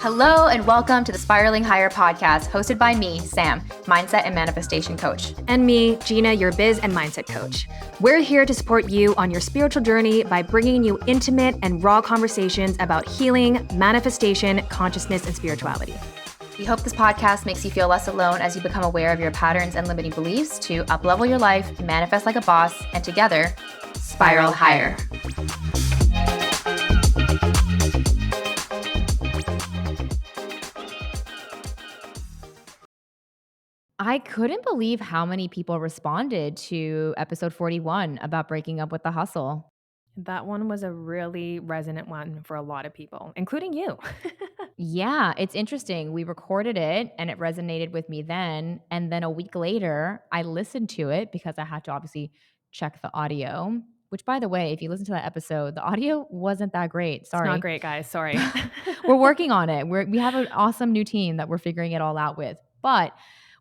Hello and welcome to the Spiraling Higher podcast, hosted by me, Sam, mindset and manifestation coach. And me, Gina, your biz and mindset coach. We're here to support you on your spiritual journey by bringing you intimate and raw conversations about healing, manifestation, consciousness, and spirituality. We hope this podcast makes you feel less alone as you become aware of your patterns and limiting beliefs to up-level your life, manifest like a boss, and together, spiral higher. I couldn't believe how many people responded to episode 41 about breaking up with the hustle. That one was a really resonant one for a lot of people, including you. Yeah, it's interesting. We recorded it and it resonated with me then. And then a week later, I listened to it because I had to obviously check the audio, which, by the way, if you listen to that episode, the audio wasn't that great. Sorry. It's not great, guys. Sorry. We're working on it. We have an awesome new team that we're figuring it all out with. But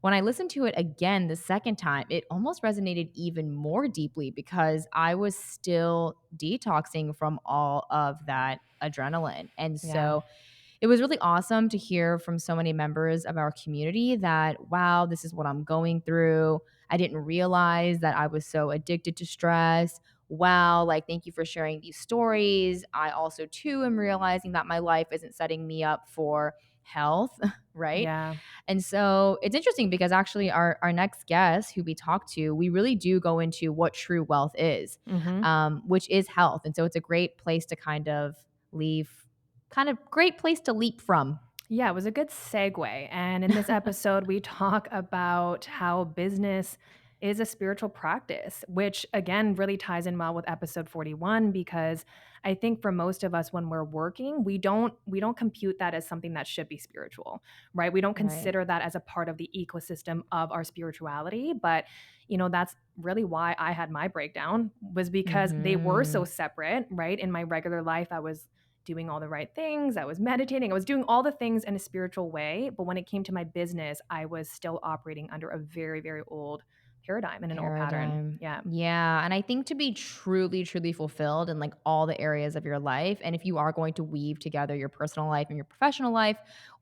when I listened to it again the second time, it almost resonated even more deeply because I was still detoxing from all of that adrenaline. And so it was really awesome to hear from so many members of our community that, wow, this is what I'm going through. I didn't realize that I was so addicted to stress. Wow, like, thank you for sharing these stories. I also, too, am realizing that my life isn't setting me up for health, right? Yeah. And so it's interesting because actually our next guest who we talk to, we really do go into what true wealth is, which is health. And so it's a great place to great place to leap from. Yeah, it was a good segue. And in this episode, we talk about how business is a spiritual practice, which again really ties in well with episode 41, because I think for most of us when we're working, we don't compute that as something that should be spiritual, right? We don't consider that as a part of the ecosystem of our spirituality, but that's really why I had my breakdown, was because they were so separate, right? In my regular life, I was doing all the right things. I was meditating. I was doing all the things in a spiritual way. But when it came to my business, I was still operating under a very, very old paradigm and an old pattern. Yeah. Yeah. And I think to be truly, truly fulfilled in like all the areas of your life, and if you are going to weave together your personal life and your professional life,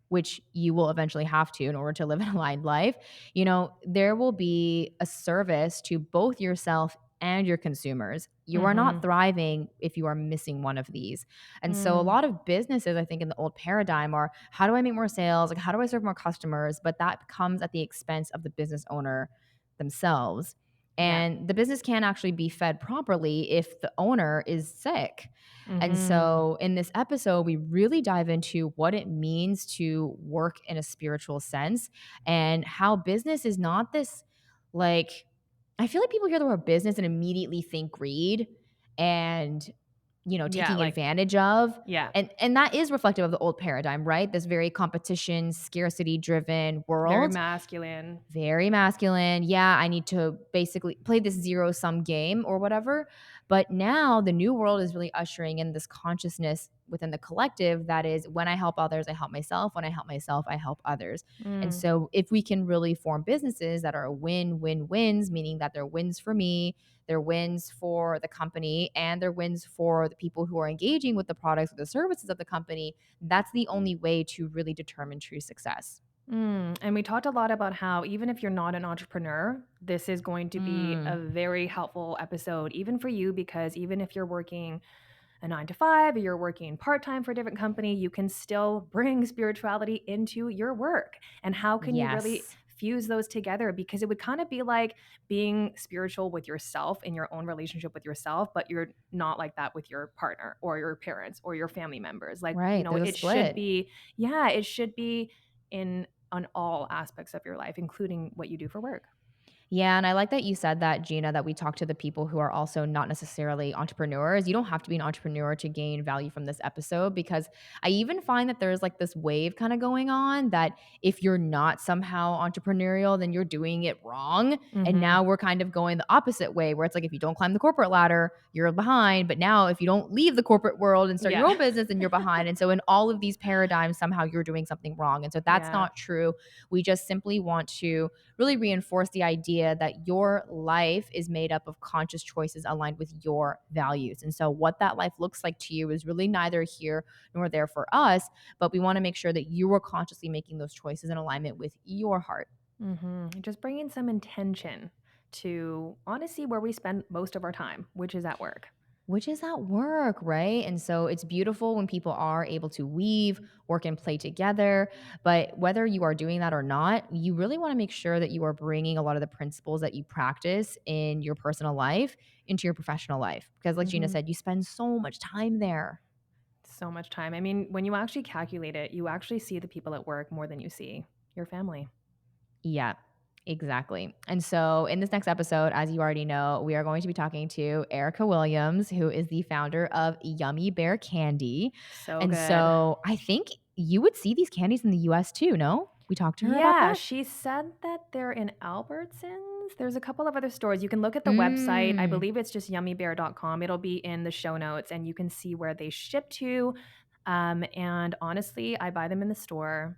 which you will eventually have to in order to live an aligned life, there will be a service to both yourself and your consumers. You are not thriving if you are missing one of these. And so a lot of businesses, I think, in the old paradigm are, how do I make more sales? Like, how do I serve more customers? But that comes at the expense of the business owner themselves. And the business can't actually be fed properly if the owner is sick. And so in this episode, we really dive into what it means to work in a spiritual sense and how business is not this, like, I feel like people hear the word business and immediately think greed and taking advantage of. Yeah. And that is reflective of the old paradigm, right? This very competition, scarcity driven world. Very masculine. Very masculine. Yeah, I need to basically play this zero sum game or whatever. But now the new world is really ushering in this consciousness within the collective that is, when I help others, I help myself. When I help myself, I help others. And so if we can really form businesses that are win-win-wins, meaning that they're wins for me, they're wins for the company, and they're wins for the people who are engaging with the products or the services of the company, that's the only way to really determine true success. And we talked a lot about how even if you're not an entrepreneur, this is going to be a very helpful episode, even for you, because even if you're working a 9 to 5 or you're working part-time for a different company, you can still bring spirituality into your work. And how can you really fuse those together? Because it would kind of be like being spiritual with yourself in your own relationship with yourself, but you're not like that with your partner or your parents or your family members. Like, it should be, it should be on all aspects of your life, including what you do for work. Yeah, and I like that you said that, Gina, that we talk to the people who are also not necessarily entrepreneurs. You don't have to be an entrepreneur to gain value from this episode, because I even find that there's like this wave kind of going on that if you're not somehow entrepreneurial, then you're doing it wrong. And now we're kind of going the opposite way, where it's like, if you don't climb the corporate ladder, you're behind. But now if you don't leave the corporate world and start your own business, then you're behind. And so in all of these paradigms, somehow you're doing something wrong. And so that's not true. We just simply want to really reinforce the idea idea that your life is made up of conscious choices aligned with your values. And so, what that life looks like to you is really neither here nor there for us, but we want to make sure that you are consciously making those choices in alignment with your heart. Just bringing some intention to honestly where we spend most of our time, which is at work. Which is at work, right? And so it's beautiful when people are able to weave, work, and play together. But whether you are doing that or not, you really want to make sure that you are bringing a lot of the principles that you practice in your personal life into your professional life. Because, like Gina hmm said, you spend so much time there. So much time. I mean, when you actually calculate it, you actually see the people at work more than you see your family. Yeah, exactly. And so, in this next episode, as you already know, we are going to be talking to Erica Williams, who is the founder of Yummy Bear Candy. So And good. so, I think you would see these candies in the US too, no? We talked to her about Yeah, that? she said that they're in Albertsons. There's a couple of other stores. You can look at the website. I Mm, believe it's just yummybear.com. It'll be in the show notes and you can see where they ship to. And honestly, I buy them in the store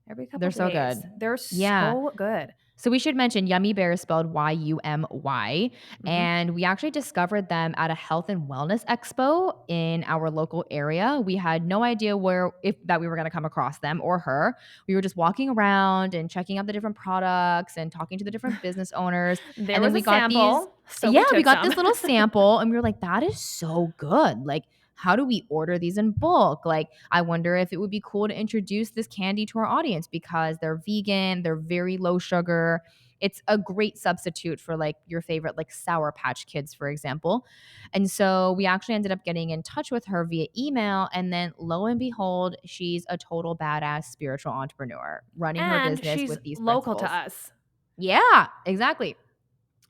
every couple they're so days. good. They're Yeah. so good. So we should mention Yummy Bear is spelled Yumy, Mhm. and we actually discovered them at a health and wellness expo in our local area. We had no idea where if that we were going to come across them or her. We were just walking around and checking out the different products and talking to the different business owners, There and then was a we got these. sample, so Yeah, we we took got some. this little sample, and we were like, "That is so good!" Like, how do we order these in bulk? Like, I wonder if it would be cool to introduce this candy to our audience because they're vegan, they're very low sugar. It's a great substitute for like your favorite, like Sour Patch Kids, for example. And so we actually ended up getting in touch with her via email. And then lo and behold, she's a total badass spiritual entrepreneur running her And business she's with these local to principles. us. Yeah, exactly.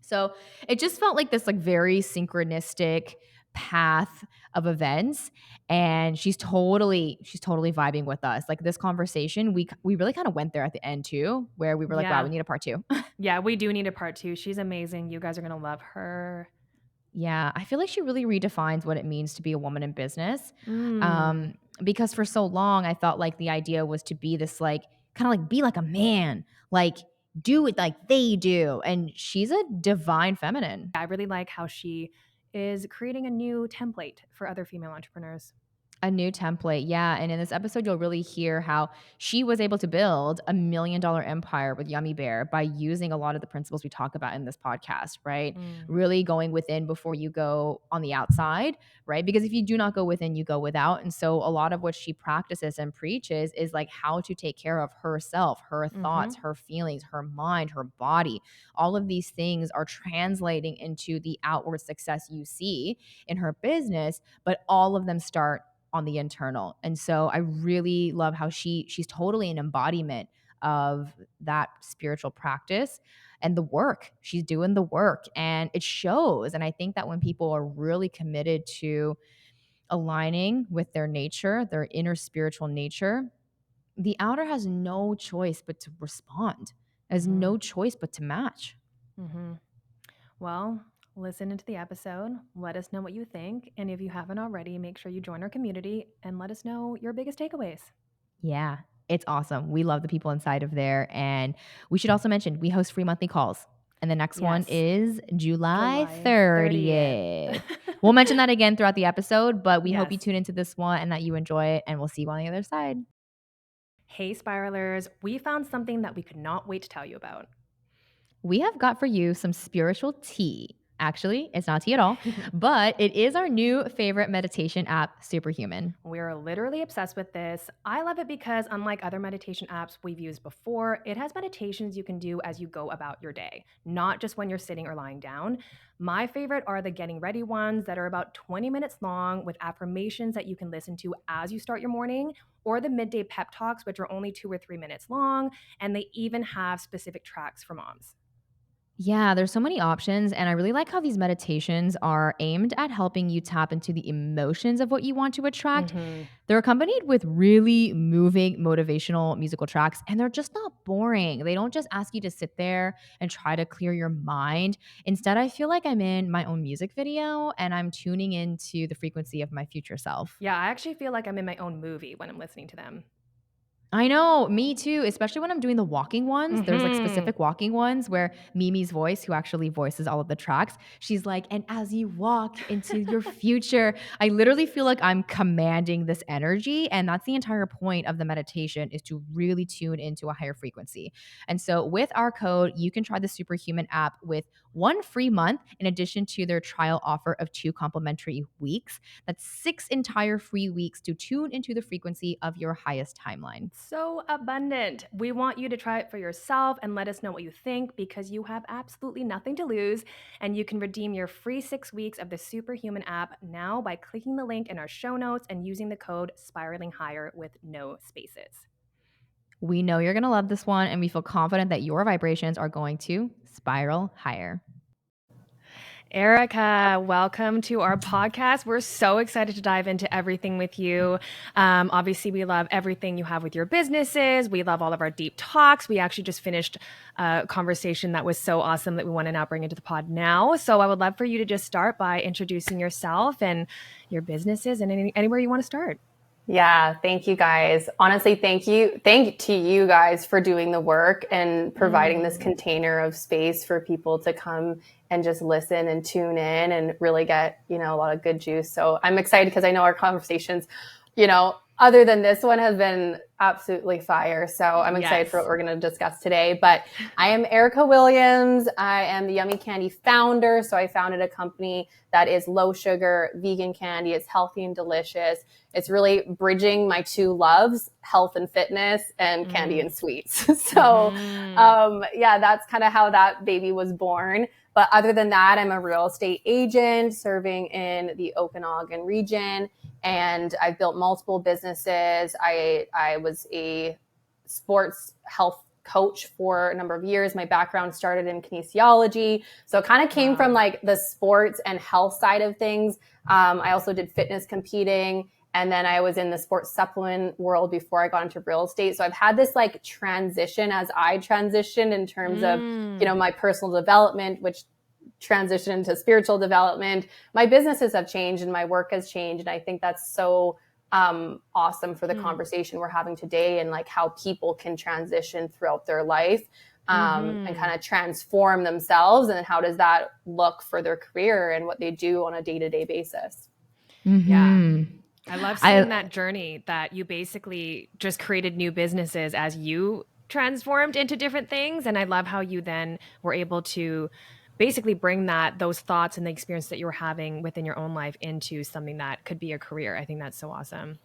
So it just felt like this like very synchronistic path of events, and she's totally vibing with us. Like this conversation, we really kind of went there at the end too, where we were like, wow, we Yeah. need a part 2. Yeah, we do need a part 2. She's amazing. You guys are going to love her. Yeah, I feel like she really redefines what it means to be a woman in business. Mm. Because for so long, I felt like the idea was to be this like kind of like be like a man, like do it like they do. And she's a divine feminine. I really like how she is creating a new template for other female entrepreneurs. A new template, yeah, and in this episode, you'll really hear how she was able to build a $1 million empire with Yummy Bear by using a lot of the principles we talk about in this podcast, right? Mm. Really going within before you go on the outside, right? Because if you do not go within, you go without. And so a lot of what she practices and preaches is like how to take care of herself, her thoughts, Mhm. her feelings, her mind, her body. All of these things are translating into the outward success you see in her business, but all of them start on the internal. And so I really love how she's totally an embodiment of that spiritual practice and the work. She's doing the work and it shows. And I think that when people are really committed to aligning with their nature, their inner spiritual nature, the outer has no choice but to respond. Has Mhm. no choice but to match. Mhm. Well, listen into the episode. Let us know what you think, and if you haven't already, make sure you join our community and let us know your biggest takeaways. Yeah, it's awesome. We love the people inside of there. And we should also mention we host free monthly calls. And the next one Yes. is July July 30th. 30th. We'll mention that again throughout the episode, but we hope you Yes. tune into this one and that you enjoy it. And we'll see you on the other side. Hey, spiralers, we found something that we could not wait to tell you about. We have got for you some spiritual tea. Actually, it's not tea at all, but it is our new favorite meditation app, Superhuman. We're literally obsessed with this. I love it because, unlike other meditation apps we've used before, it has meditations you can do as you go about your day, not just when you're sitting or lying down. My favorite are the getting ready ones that are about 20 minutes long with affirmations that you can listen to as you start your morning, or the midday pep talks, which are only 2 or 3 minutes long, and they even have specific tracks for moms. Yeah, there's so many options. And I really like how these meditations are aimed at helping you tap into the emotions of what you want to attract. hmm They're accompanied with really moving motivational musical tracks, and they're just not boring. They don't just ask you to sit there and try to clear your mind. Instead, I feel like I'm in my own music video and I'm tuning into the frequency of my future self. Yeah, I actually feel like I'm in my own movie when I'm listening to them. I know, me too, especially when I'm doing the walking ones. There's like Mhm. specific walking ones where Mimi's voice, who actually voices all of the tracks, she's like, and as you walk into your future, I literally feel like I'm commanding this energy. And that's the entire point of the meditation is to really tune into a higher frequency. And so with our code, you can try the Superhuman app with 1 free month in addition to their trial offer of 2 complimentary weeks. That's 6 entire free weeks to tune into the frequency of your highest timeline. So abundant. We want you to try it for yourself and let us know what you think because you have absolutely nothing to lose. And you can redeem your free 6 weeks of the Superhuman app now by clicking the link in our show notes and using the code spiraling higher with no spaces. We know you're going to love this one, and we feel confident that your vibrations are going to spiral higher. Erica, welcome to our podcast. We're so excited to dive into everything with you. Obviously, we love everything you have with your businesses. We love all of our deep talks. We actually just finished a conversation that was so awesome that we want to now bring into the pod now. So I would love for you to just start by introducing yourself and your businesses and anywhere you want to start. Yeah, thank you guys. Honestly, thank you. Thank to you guys for doing the work and providing this container of space for people to come and just listen and tune in and really get, a lot of good juice. So I'm excited because I know our conversations, other than this one, have been absolutely fire. So I'm excited for what we're going to discuss today. But I am Erica Williams. I am the Yumy Candy founder. So I founded a company that is low sugar, vegan candy. It's healthy and delicious. It's really bridging my two loves, health and fitness, and candy and sweets. So that's kind of how that baby was born. But other than that, I'm a real estate agent serving in the Okanagan region. And I've built multiple businesses. I was a sports health coach for a number of years. My background started in kinesiology. So it kind of came from like the sports and health side of things. I also did fitness competing. And then I was in the sports supplement world before I got into real estate. So I've had this like transition as I transitioned in terms of, my personal development, which transition into spiritual development. My businesses have changed and my work has changed. And I think that's so awesome for the conversation we're having today and like how people can transition throughout their life and kind of transform themselves. And then how does that look for their career and what they do on a day-to-day basis? Yeah. I love seeing that journey that you basically just created new businesses as you transformed into different things. And I love how you then were able to basically bring those thoughts and the experience that you were having within your own life into something that could be a career. I think that's so awesome.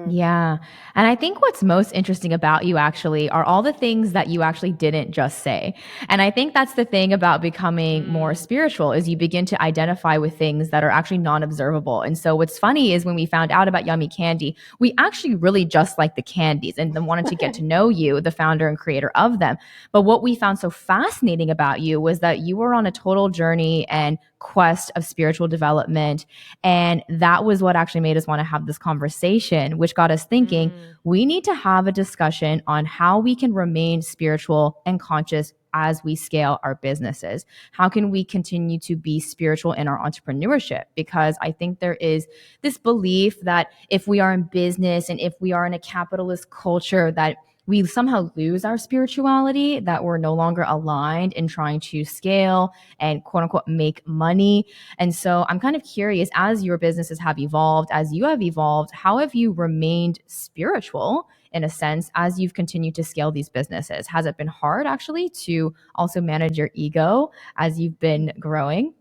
Yeah. And I think what's most interesting about you actually are all the things that you actually didn't just say. And I think that's the thing about becoming more spiritual is you begin to identify with things that are actually non-observable. And so what's funny is when we found out about Yumy Candy, we actually really just liked the candies and then wanted to get to know you, the founder and creator of them. But what we found so fascinating about you was that you were on a total journey and quest of spiritual development. And that was what actually made us want to have this conversation, which got us thinking we need to have a discussion on how we can remain spiritual and conscious as we scale our businesses. How can we continue to be spiritual in our entrepreneurship? Because I think there is this belief that if we are in business and if we are in a capitalist culture, that we somehow lose our spirituality, that we're no longer aligned in trying to scale and quote unquote make money. And so I'm kind of curious, as your businesses have evolved, as you have evolved, how have you remained spiritual in a sense as you've continued to scale these businesses? Has it been hard actually to also manage your ego as you've been growing?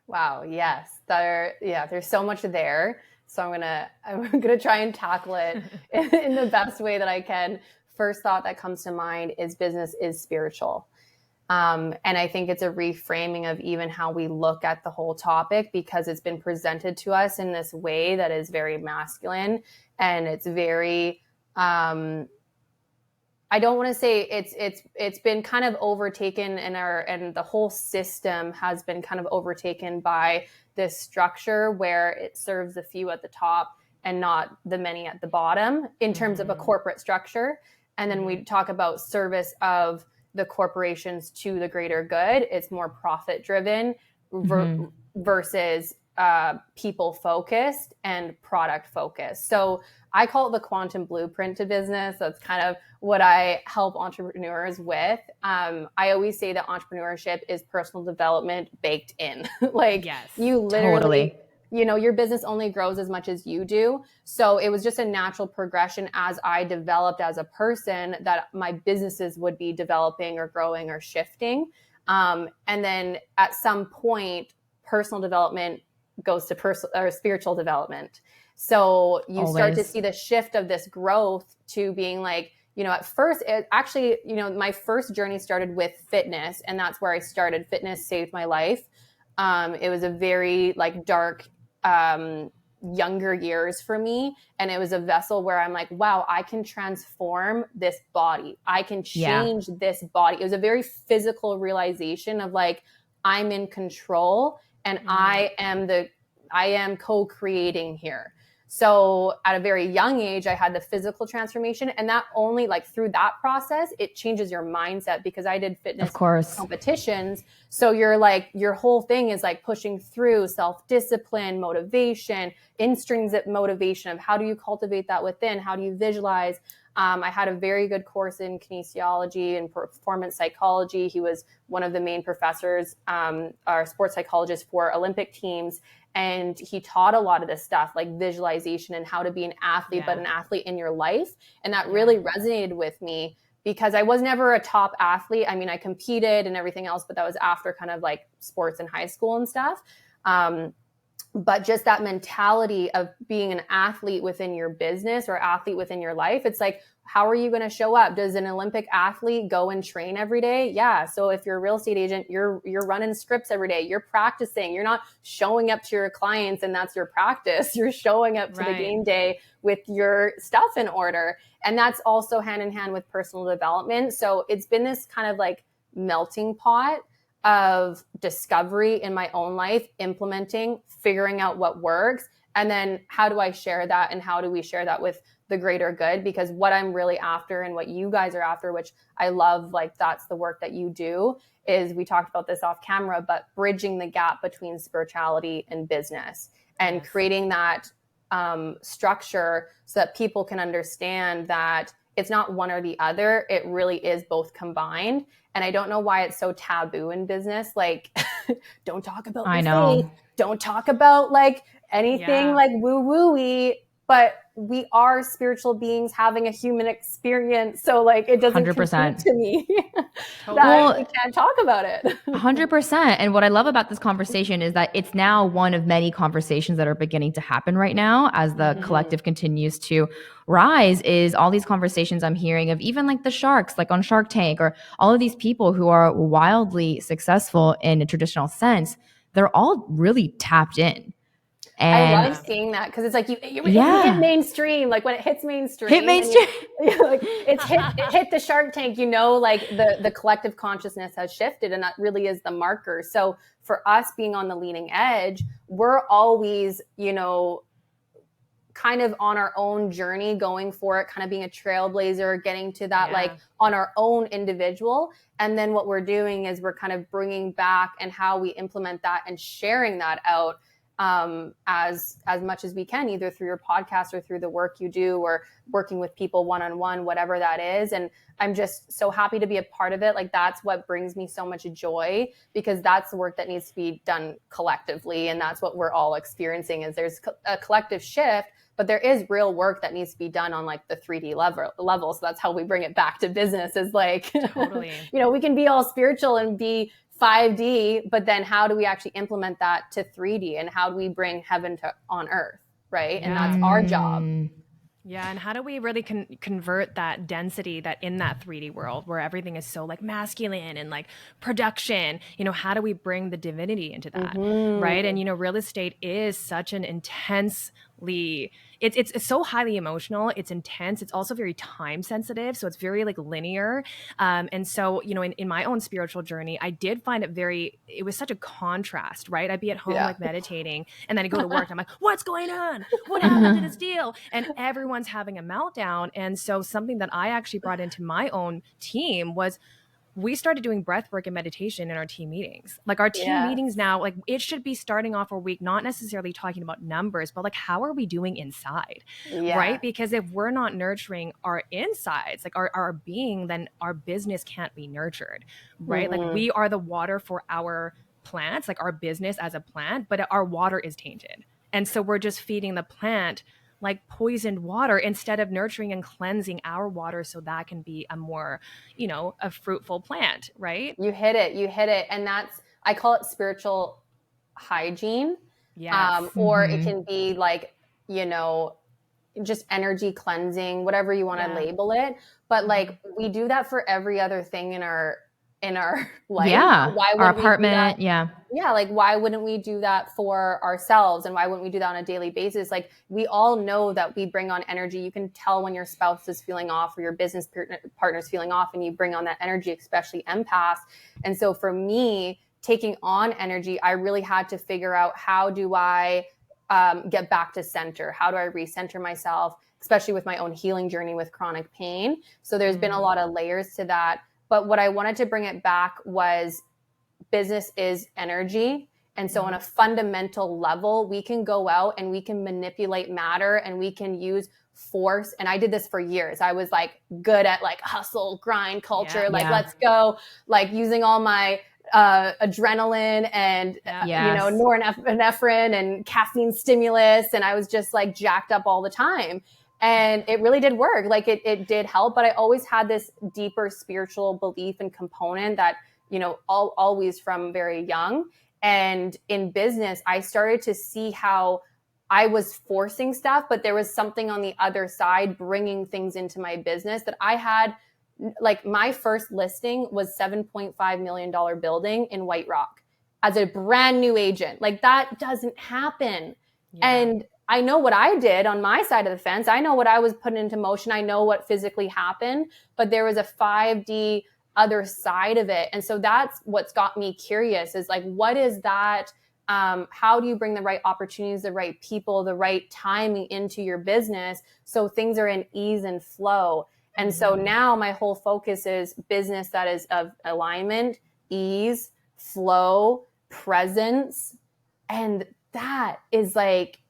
Wow. Yes. There's so much there. So I'm gonna try and tackle it in the best way that I can. First thought that comes to mind is business is spiritual. And I think it's a reframing of even how we look at the whole topic because it's been presented to us in this way that is very masculine and it's very I don't want to say it's been kind of overtaken and the whole system has been kind of overtaken by this structure where it serves the few at the top and not the many at the bottom in terms of a corporate structure. And then we talk about service of the corporations to the greater good. It's more profit driven versus people focused and product focused. So I call it the quantum blueprint to business. That's kind of what I help entrepreneurs with. I always say that entrepreneurship is personal development baked in. Like Yes. you literally, your business only grows as much as you do. So it was just a natural progression as I developed as a person that my businesses would be developing or growing or shifting. And then at some point, personal development goes to personal or spiritual development. So you start to see the shift of this growth to being like, at first, my first journey started with fitness, and that's where I started. Fitness saved my life. It was a very dark, younger years for me. And it was a vessel where I'm like, wow, I can transform this body. I can change this body. It was a very physical realization of like, I'm in control and I am co-creating here. So at a very young age, I had the physical transformation, and that only through that process, it changes your mindset, because I did fitness competitions. So your whole thing is pushing through self-discipline, motivation, intrinsic motivation of how do you cultivate that within? How do you visualize? I had a very good course in kinesiology and performance psychology. He was one of the main professors, our sports psychologist for Olympic teams. And he taught a lot of this stuff like visualization and how to be an athlete, but an athlete in your life. And that really resonated with me, because I was never a top athlete. I mean, I competed and everything else, but that was after kind of sports in high school and stuff. But just that mentality of being an athlete within your business or athlete within your life, it's like, how are you going to show up? Does an Olympic athlete go and train every day? Yeah. So if you're a real estate agent, you're running scripts every day. You're practicing. You're not showing up to your clients and that's your practice. You're showing up to the game day with your stuff in order. And that's also hand in hand with personal development. So it's been this kind of melting pot of discovery in my own life, implementing, figuring out what works. And then how do I share that, and how do we share that with the greater good? Because what I'm really after, and what you guys are after, which I love, that's the work that you do, is, we talked about this off camera, but bridging the gap between spirituality and business, and creating that structure so that people can understand that it's not one or the other. It really is both combined. And I don't know why it's so taboo in business. Don't talk about faith. Don't talk about anything woo-woo-y. But we are spiritual beings having a human experience. So it doesn't 100%. compute to me that we can't talk about it. 100%. And what I love about this conversation is that it's now one of many conversations that are beginning to happen right now as the collective continues to rise, is all these conversations I'm hearing of even the sharks, on Shark Tank, or all of these people who are wildly successful in a traditional sense. They're all really tapped in. And I love seeing that, because it's you hit mainstream. When it hits mainstream, it hit the Shark Tank. The collective consciousness has shifted, and that really is the marker. So for us being on the leading edge, we're always kind of on our own journey, going for it, kind of being a trailblazer, getting to that on our own individual. And then what we're doing is we're kind of bringing back and how we implement that and sharing that out as much as we can, either through your podcast or through the work you do, or working with people one-on-one, whatever that is. And I'm just so happy to be a part of it. That's what brings me so much joy, because that's the work that needs to be done collectively. And that's what we're all experiencing, is there's a collective shift, but there is real work that needs to be done on the 3D level. So that's how we bring it back to business, is totally. We can be all spiritual and be 5D, but then how do we actually implement that to 3D, and how do we bring heaven on earth, right? And that's our job. Yeah, and how do we really convert that density that in that 3D world where everything is so masculine and production, how do we bring the divinity into that, right? And real estate is such an intensely, it's so highly emotional, it's intense, it's also very time sensitive, so it's very linear. And so, in my own spiritual journey, I did find it was such a contrast, right? I'd be at home meditating, and then I go to work and I'm like, what's going on? What happened to this deal? And everyone's having a meltdown. And so something that I actually brought into my own team was, we started doing breath work and meditation in our team meetings. Like our team meetings now, like it should be starting off our week, not necessarily talking about numbers, but like how are we doing inside, right? Because if we're not nurturing our insides, like our being, then our business can't be nurtured, right? Like we are the water for our plants, like our business as a plant, but our water is tainted. And so we're just feeding the plant like poisoned water instead of nurturing and cleansing our water so that can be a more, a fruitful plant, right? You hit it. And I call it spiritual hygiene. Yes. Or it can be like, just energy cleansing, whatever you want to label it. But like we do that for every other thing in our life. Yeah. Why Our wouldn't we do apartment. that? Yeah. Yeah, like why wouldn't we do that for ourselves, and why wouldn't we do that on a daily basis? Like we all know that we bring on energy. You can tell when your spouse is feeling off or your business partner's feeling off, and you bring on that energy, especially empaths. And so for me, taking on energy, I really had to figure out, how do I get back to center? How do I recenter myself, especially with my own healing journey with chronic pain? So there's been a lot of layers to that. But what I wanted to bring it back was business is energy. And so on a fundamental level, we can go out and we can manipulate matter and we can use force. And I did this for years. I was like good at like hustle, grind culture, let's go, like using all my adrenaline and norepinephrine and caffeine stimulus. And I was just like jacked up all the time. And it really did work. Like it did help. But I always had this deeper spiritual belief and component that, always from very young. And in business, I started to see how I was forcing stuff, but there was something on the other side bringing things into my business that I had. Like my first listing was $7.5 million building in White Rock as a brand new agent. Like that doesn't happen. And I know what I did on my side of the fence. I know what I was putting into motion. I know what physically happened, but there was a 5D other side of it. And so that's what's got me curious, is like, what is that? How do you bring the right opportunities, the right people, the right timing into your business so things are in ease and flow? And so now my whole focus is business that is of alignment, ease, flow, presence. And that is like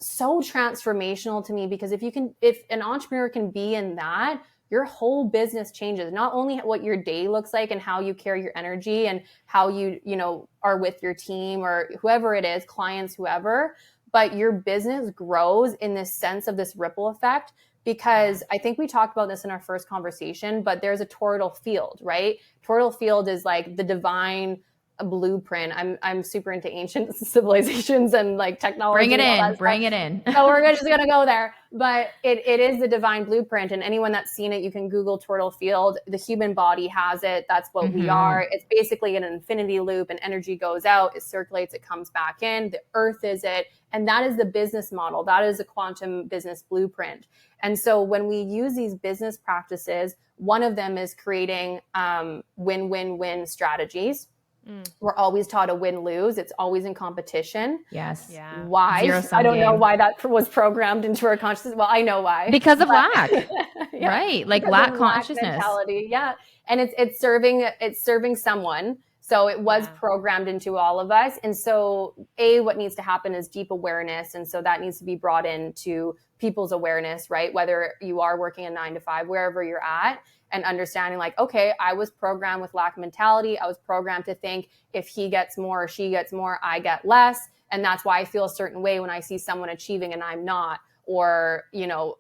so transformational to me, because if an entrepreneur can be in that, your whole business changes. Not only what your day looks like and how you carry your energy and how you are with your team or whoever it is, clients, whoever, but your business grows in this sense of this ripple effect. Because I think we talked about this in our first conversation, but there's a toroidal field, right? Toroidal field is like the divine blueprint. I'm super into ancient civilizations and like technology. Bring it in. So we're just going to go there. But it is the divine blueprint. And anyone that's seen it, you can Google toroidal field. The human body has it. That's what we are. It's basically an infinity loop, and energy goes out, it circulates, it comes back in. The earth is it. And that is the business model. That is a quantum business blueprint. And so when we use these business practices, one of them is creating win-win-win strategies. We're always taught a win-lose. It's always in competition. Yes. Yeah. Why? I don't know why that was programmed into our consciousness. Well, I know why. Because of lack. Right? Like lack consciousness. Mentality. Yeah. And it's serving someone. So it was programmed into all of us. And so what needs to happen is deep awareness. And so that needs to be brought into people's awareness, right? Whether you are working a 9 to 5, wherever you're at, and understanding like, okay, I was programmed with lack mentality. I was programmed to think if he gets more or she gets more, I get less. And that's why I feel a certain way when I see someone achieving and I'm not, or,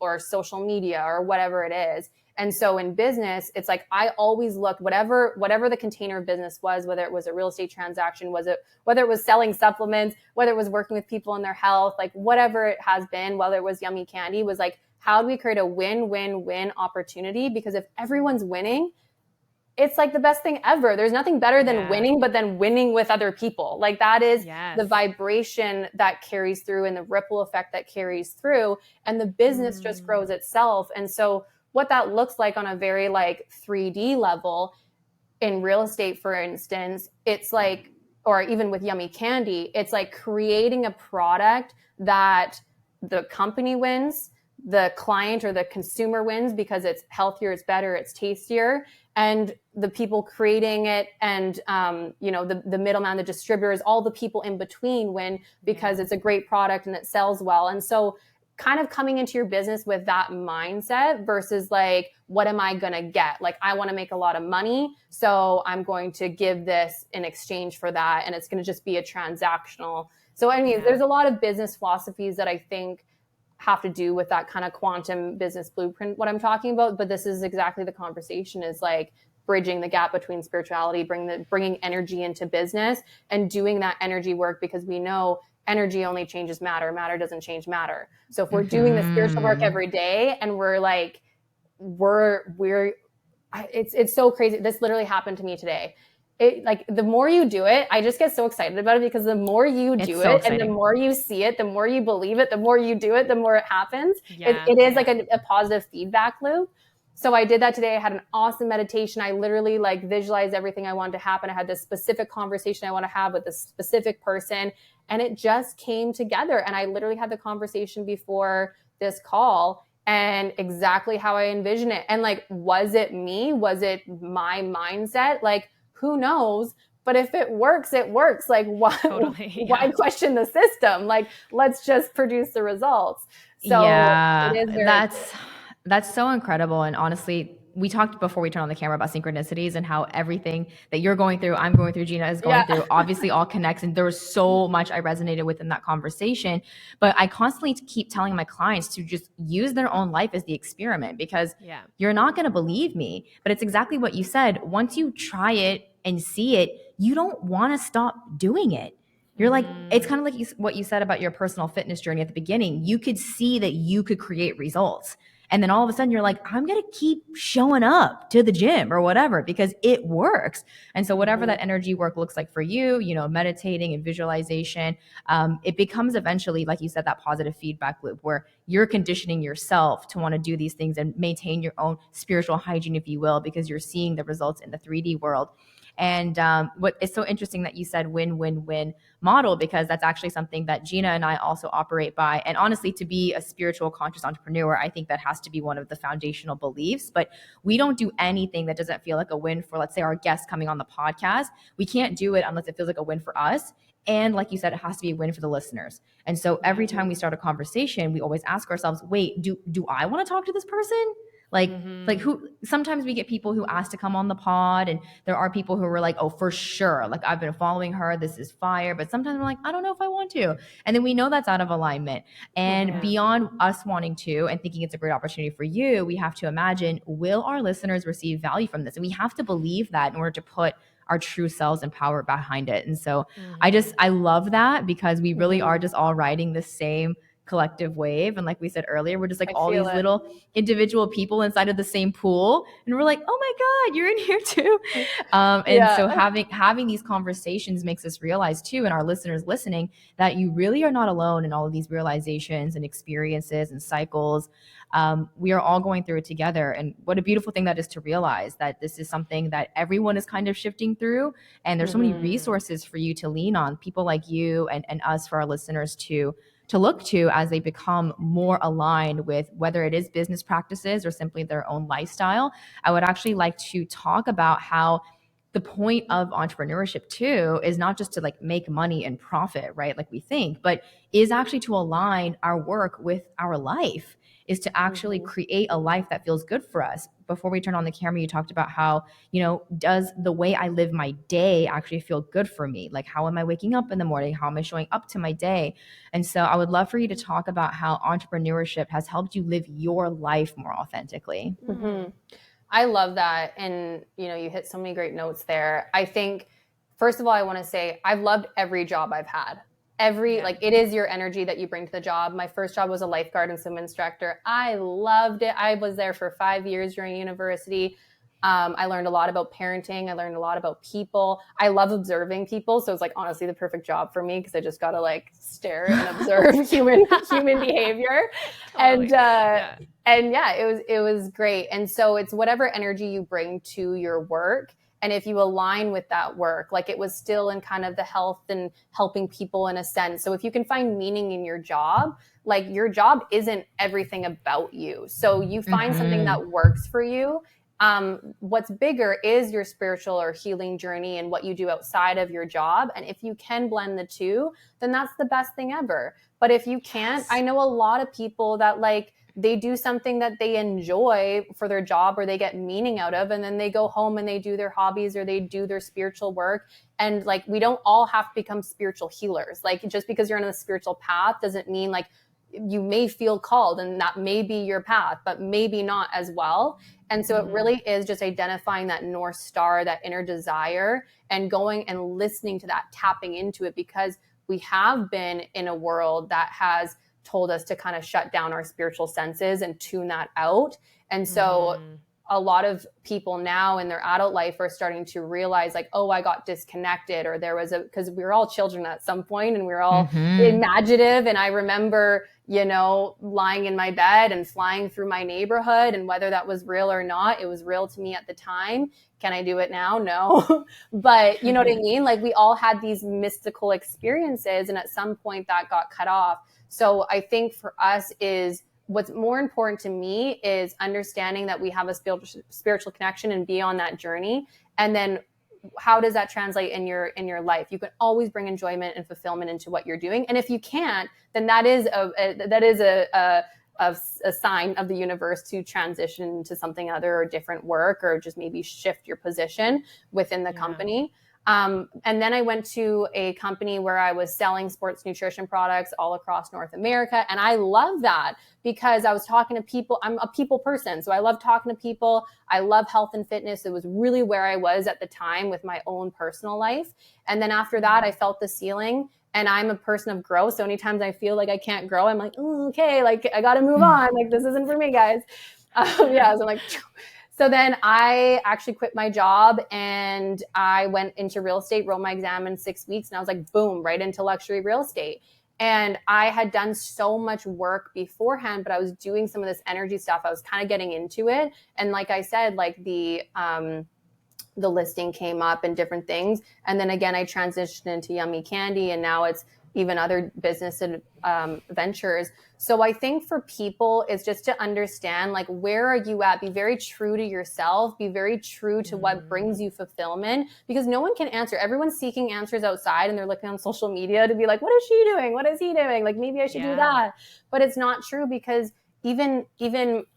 or social media or whatever it is. And so in business, it's like, I always looked, whatever the container of business was, whether it was a real estate transaction, whether it was selling supplements, whether it was working with people in their health, like whatever it has been, whether it was Yumy Candy, was like, how do we create a win-win-win opportunity? Because if everyone's winning, it's like the best thing ever. There's nothing better than winning, but then winning with other people. Like that is the vibration that carries through and the ripple effect that carries through, and the business just grows itself. And so what that looks like on a very like 3D level in real estate, for instance, it's like, or even with Yumy Candy, it's like creating a product that the company wins, the client or the consumer wins because it's healthier, it's better, it's tastier. And the people creating it, and the middleman, the distributors, all the people in between because it's a great product and it sells well. And so kind of coming into your business with that mindset versus like, what am I going to get? Like, I want to make a lot of money, so I'm going to give this in exchange for that. And it's going to just be a transactional. So I mean, there's a lot of business philosophies that I think have to do with that kind of quantum business blueprint, what I'm talking about. But this is exactly the conversation, is like bridging the gap between spirituality, bringing energy into business and doing that energy work, because we know energy only changes matter. Matter doesn't change matter. So if we're doing the spiritual work every day and we're like, it's so crazy. This literally happened to me today. Like, the more you do it, I just get so excited about it, because the more you do it and the more you see it, the more you believe it, the more you do it, the more it happens. It is like a positive feedback loop. So I did that today. I had an awesome meditation. I literally like visualized everything I wanted to happen. I had this specific conversation I want to have with this specific person, and it just came together. And I literally had the conversation before this call, and exactly how I envision it. And like, was it me? Was it my mindset? Like, who knows? But if it works, it works. Like, why question the system? Like, let's just produce the results. So it is very that's so incredible. And honestly, we talked before we turned on the camera about synchronicities and how everything that you're going through, I'm going through, Gina is going through, obviously all connects. And there was so much I resonated with in that conversation. But I constantly keep telling my clients to just use their own life as the experiment, because you're not going to believe me. But it's exactly what you said. Once you try it and see it, you don't want to stop doing it. You're like, it's kind of like what you said about your personal fitness journey at the beginning. You could see that you could create results. And then all of a sudden you're like, I'm going to keep showing up to the gym or whatever, because it works. And so whatever that energy work looks like for you, meditating and visualization, it becomes eventually, like you said, that positive feedback loop where you're conditioning yourself to want to do these things and maintain your own spiritual hygiene, if you will, because you're seeing the results in the 3D world. And what is so interesting that you said win-win-win model, because that's actually something that Gina and I also operate by. And honestly, to be a spiritual conscious entrepreneur, I think that has to be one of the foundational beliefs. But we don't do anything that doesn't feel like a win for, let's say, our guests coming on the podcast. We can't do it unless it feels like a win for us. And like you said, it has to be a win for the listeners. And so every time we start a conversation, we always ask ourselves, wait, do I want to talk to this person? Like who, sometimes we get people who ask to come on the pod, and there are people who are like, oh, for sure. Like, I've been following her. This is fire. But sometimes we're like, I don't know if I want to. And then we know that's out of alignment. And beyond us wanting to and thinking it's a great opportunity for you, we have to imagine, will our listeners receive value from this? And we have to believe that in order to put our true selves and power behind it. And so I love that, because we really are just all riding the same collective wave. And like we said earlier, we're just like all these little individual people inside of the same pool, and we're like, oh my God, you're in here too. So having these conversations makes us realize too, and our listeners listening, that you really are not alone in all of these realizations and experiences and cycles. We are all going through it together. And what a beautiful thing that is, to realize that this is something that everyone is kind of shifting through. And there's so many resources for you to lean on, people like you and us, for our listeners to look to as they become more aligned with whether it is business practices or simply their own lifestyle. I would actually like to talk about how the point of entrepreneurship too is not just to like make money and profit, right? Like we think, but is actually to align our work with our life, is to actually create a life that feels good for us. Before we turn on the camera, you talked about how, does the way I live my day actually feel good for me? Like, how am I waking up in the morning? How am I showing up to my day? And so I would love for you to talk about how entrepreneurship has helped you live your life more authentically. I love that. And, you hit so many great notes there. I think, first of all, I want to say I've loved every job I've had. Like, it is your energy that you bring to the job. My first job was a lifeguard and swim instructor. I loved it. I was there for 5 years during university. I learned a lot about parenting. I learned a lot about people. I love observing people. So it's like, honestly, the perfect job for me, because I just got to like stare and observe human behavior. Totally. It was great. And so it's whatever energy you bring to your work. And if you align with that work, like, it was still in kind of the health and helping people in a sense. So if you can find meaning in your job, like, your job isn't everything about you. So you find something that works for you, What's bigger is your spiritual or healing journey and what you do outside of your job. And if you can blend the two, then that's the best thing ever. But if you can't, I know a lot of people that like, they do something that they enjoy for their job or they get meaning out of, and then they go home and they do their hobbies or they do their spiritual work. And like, we don't all have to become spiritual healers. Like, just because you're on a spiritual path doesn't mean like you may feel called and that may be your path, but maybe not as well. And so it really is just identifying that North Star, that inner desire, and going and listening to that, tapping into it, because we have been in a world that has told us to kind of shut down our spiritual senses and tune that out. And so a lot of people now in their adult life are starting to realize like, oh, I got disconnected, or there was because we were all children at some point and we were all imaginative. And I remember, lying in my bed and flying through my neighborhood, and whether that was real or not, it was real to me at the time. Can I do it now? No. But you know what I mean? Like, we all had these mystical experiences, and at some point that got cut off. So I think for us is, what's more important to me is understanding that we have a spiritual connection and be on that journey. And then how does that translate in your life? You can always bring enjoyment and fulfillment into what you're doing. And if you can't, then that is a sign of the universe to transition to something other or different work, or just maybe shift your position within the company. And then I went to a company where I was selling sports nutrition products all across North America. And I love that because I was talking to people. I'm a people person. So I love talking to people. I love health and fitness. It was really where I was at the time with my own personal life. And then after that, I felt the ceiling. And I'm a person of growth. So anytime I feel like I can't grow, I'm like, okay, like I got to move on. Like, this isn't for me, guys. So I'm like, so then I actually quit my job and I went into real estate, wrote my exam in 6 weeks. And I was like, boom, right into luxury real estate. And I had done so much work beforehand, but I was doing some of this energy stuff. I was kind of getting into it. And like I said, like the listing came up and different things. And then again, I transitioned into Yumy Candy, and now it's even other business ventures. So I think for people, it's just to understand, like, where are you at? Be very true to yourself. Be very true to what brings you fulfillment, because no one can answer. Everyone's seeking answers outside, and they're looking on social media to be like, what is she doing? What is he doing? Like, maybe I should do that. But it's not true, because even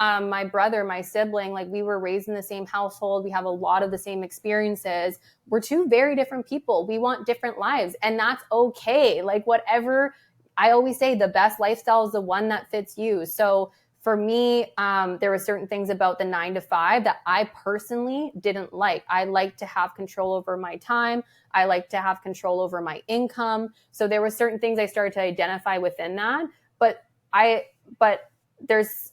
my brother, my sibling, like, we were raised in the same household. We have a lot of the same experiences. We're two very different people. We want different lives, and that's okay. Like, whatever, I always say, the best lifestyle is the one that fits you. So for me, there were certain things about the 9 to 5 that I personally didn't like. I like to have control over my time. I like to have control over my income. So there were certain things I started to identify within that, but there's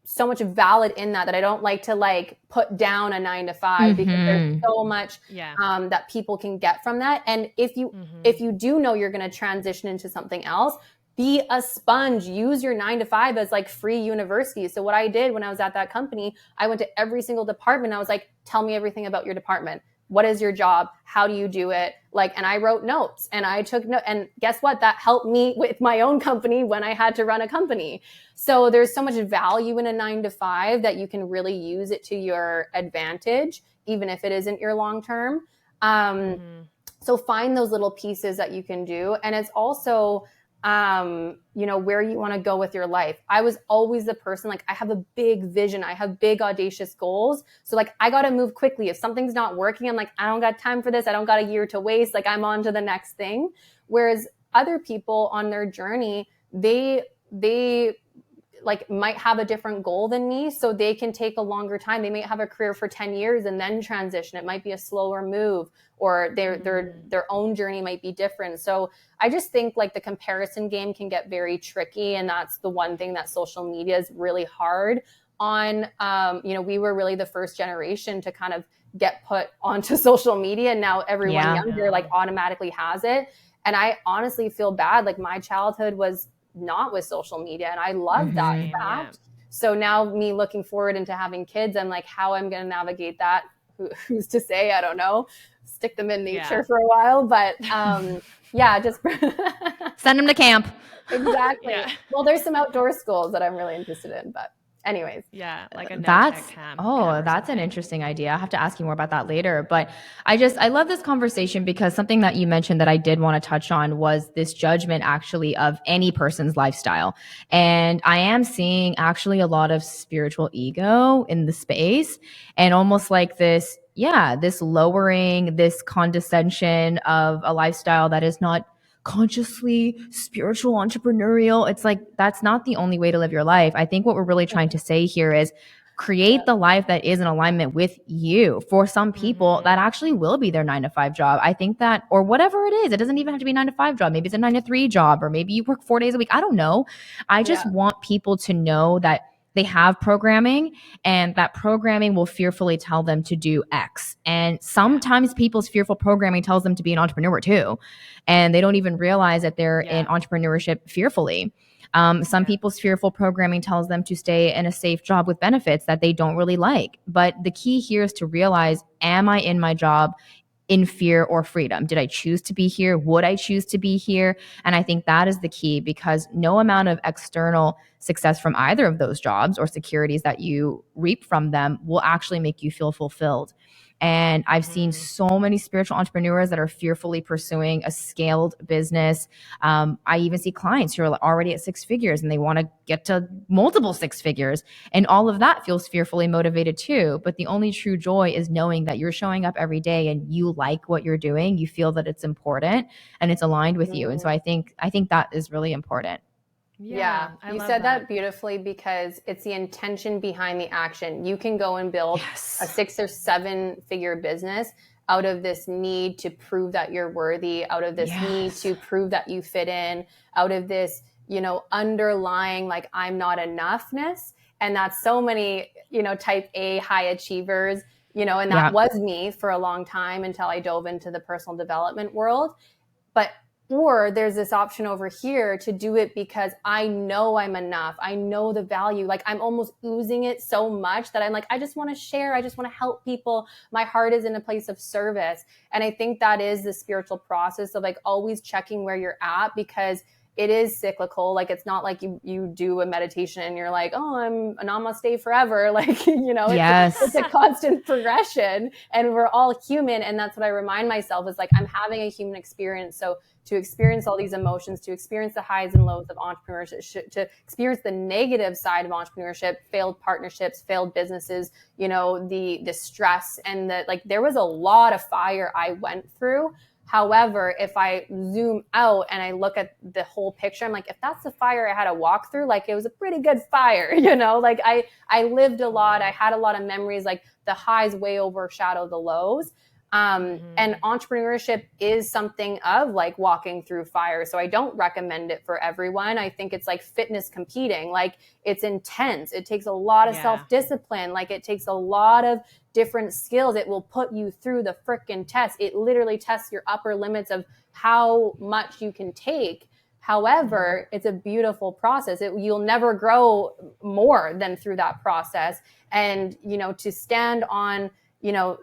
so much valid in that I don't like to like put down a 9 to 5, because there's so much that people can get from that. And if you do know you're going to transition into something else, be a sponge. Use your 9 to 5 as like free university. So what I did when I was at that company, I went to every single department. I was like, tell me everything about your department. What is your job? How do you do it? Like, and I wrote notes and I took notes, and guess what? That helped me with my own company when I had to run a company. So there's so much value in a 9 to 5 that you can really use it to your advantage, even if it isn't your long term. So find those little pieces that you can do. And it's also, where you want to go with your life. I was always the person, like, I have a big vision. I have big audacious goals. So like, I got to move quickly. If something's not working, I'm like, I don't got time for this. I don't got a year to waste. Like, I'm on to the next thing. Whereas other people on their journey, they like might have a different goal than me. So they can take a longer time. They might have a career for 10 years and then transition. It might be a slower move, or their own journey might be different. So I just think like the comparison game can get very tricky. And that's the one thing that social media is really hard on. We were really the first generation to kind of get put onto social media. And now everyone younger like automatically has it. And I honestly feel bad. Like, my childhood was not with social media, and I love that fact. So now me looking forward into having kids, I'm like, how I'm going to navigate that, who's to say? I don't know. Stick them in nature for a while, but just send them to camp. Exactly. Well, there's some outdoor schools that I'm really interested in, but Anyways. Yeah, like a no tech That's camp oh, or that's an something. interesting idea. I'll have to ask you more about that later. But I love this conversation because something that you mentioned that I did want to touch on was this judgment actually of any person's lifestyle. And I am seeing actually a lot of spiritual ego in the space and almost like this, yeah, this lowering, this condescension of a lifestyle that is not consciously spiritual entrepreneurial. It's like that's not the only way to live your life. I think what we're really trying to say here is Yeah. create the life that is in alignment with you. For some people, that Mhm. actually will be their 9 to 5 job. I think that, or whatever it is, it doesn't even have to be 9 to 5 job. Maybe it's a 9 to 3 job, or maybe you work 4 days a week. I don't know. I just Yeah. want people to know that they have programming and that programming will fearfully tell them to do X. And sometimes people's fearful programming tells them to be an entrepreneur too. And they don't even realize that they're in Yeah. entrepreneurship fearfully. Some Yeah. people's fearful programming tells them to stay in a safe job with benefits that they don't really like. But the key here is to realize, am I in my job in fear or freedom? Did I choose to be here? Would I choose to be here? And I think that is the key because no amount of external success from either of those jobs or securities that you reap from them will actually make you feel fulfilled. And I've seen Mhm. so many spiritual entrepreneurs that are fearfully pursuing a scaled business. I even see clients who are already at 6 figures and they want to get to multiple 6 figures. And all of that feels fearfully motivated too. But the only true joy is knowing that you're showing up every day and you like what you're doing. You feel that it's important and it's aligned with you. And so Mhm. I think that is really important. Yeah, Yeah, I you love said that. that beautifully because it's the intention behind the action. You can go and build a Yes. 6 or 7 figure business out of this need to prove that you're worthy, out of this need Yes. to prove that you fit in, out of this, underlying like I'm not enoughness. And that's so many, type A high achievers, and that Yeah. was me for a long time until I dove into the personal development world. But or there's this option over here to do it because I know I'm enough. I know the value. Like I'm almost oozing it so much that I'm like, I just want to share. I just want to help people. My heart is in a place of service. And I think that is the spiritual process of like always checking where you're at because it is cyclical. Like it's not like you do a meditation and you're like, oh, I'm a namaste forever. Like, it's Yes. a constant progression and we're all human. And that's what I remind myself is like, I'm having a human experience. So to experience all these emotions, to experience the highs and lows of entrepreneurship, to experience the negative side of entrepreneurship, failed partnerships, failed businesses, the stress and the like, there was a lot of fire I went through. However, if I zoom out and I look at the whole picture, I'm like, if that's the fire I had to walk through, like it was a pretty good fire, like I lived a lot. I had a lot of memories, like the highs way overshadow the lows. And Mhm. entrepreneurship is something of like walking through fire. So I don't recommend it for everyone. I think it's like fitness competing. Like it's intense. It takes a lot of Yeah. self-discipline. Like it takes a lot of different skills. It will put you through the freaking test. It literally tests your upper limits of how much you can take. However, it's a beautiful process. You'll never grow more than through that process. And, to stand on,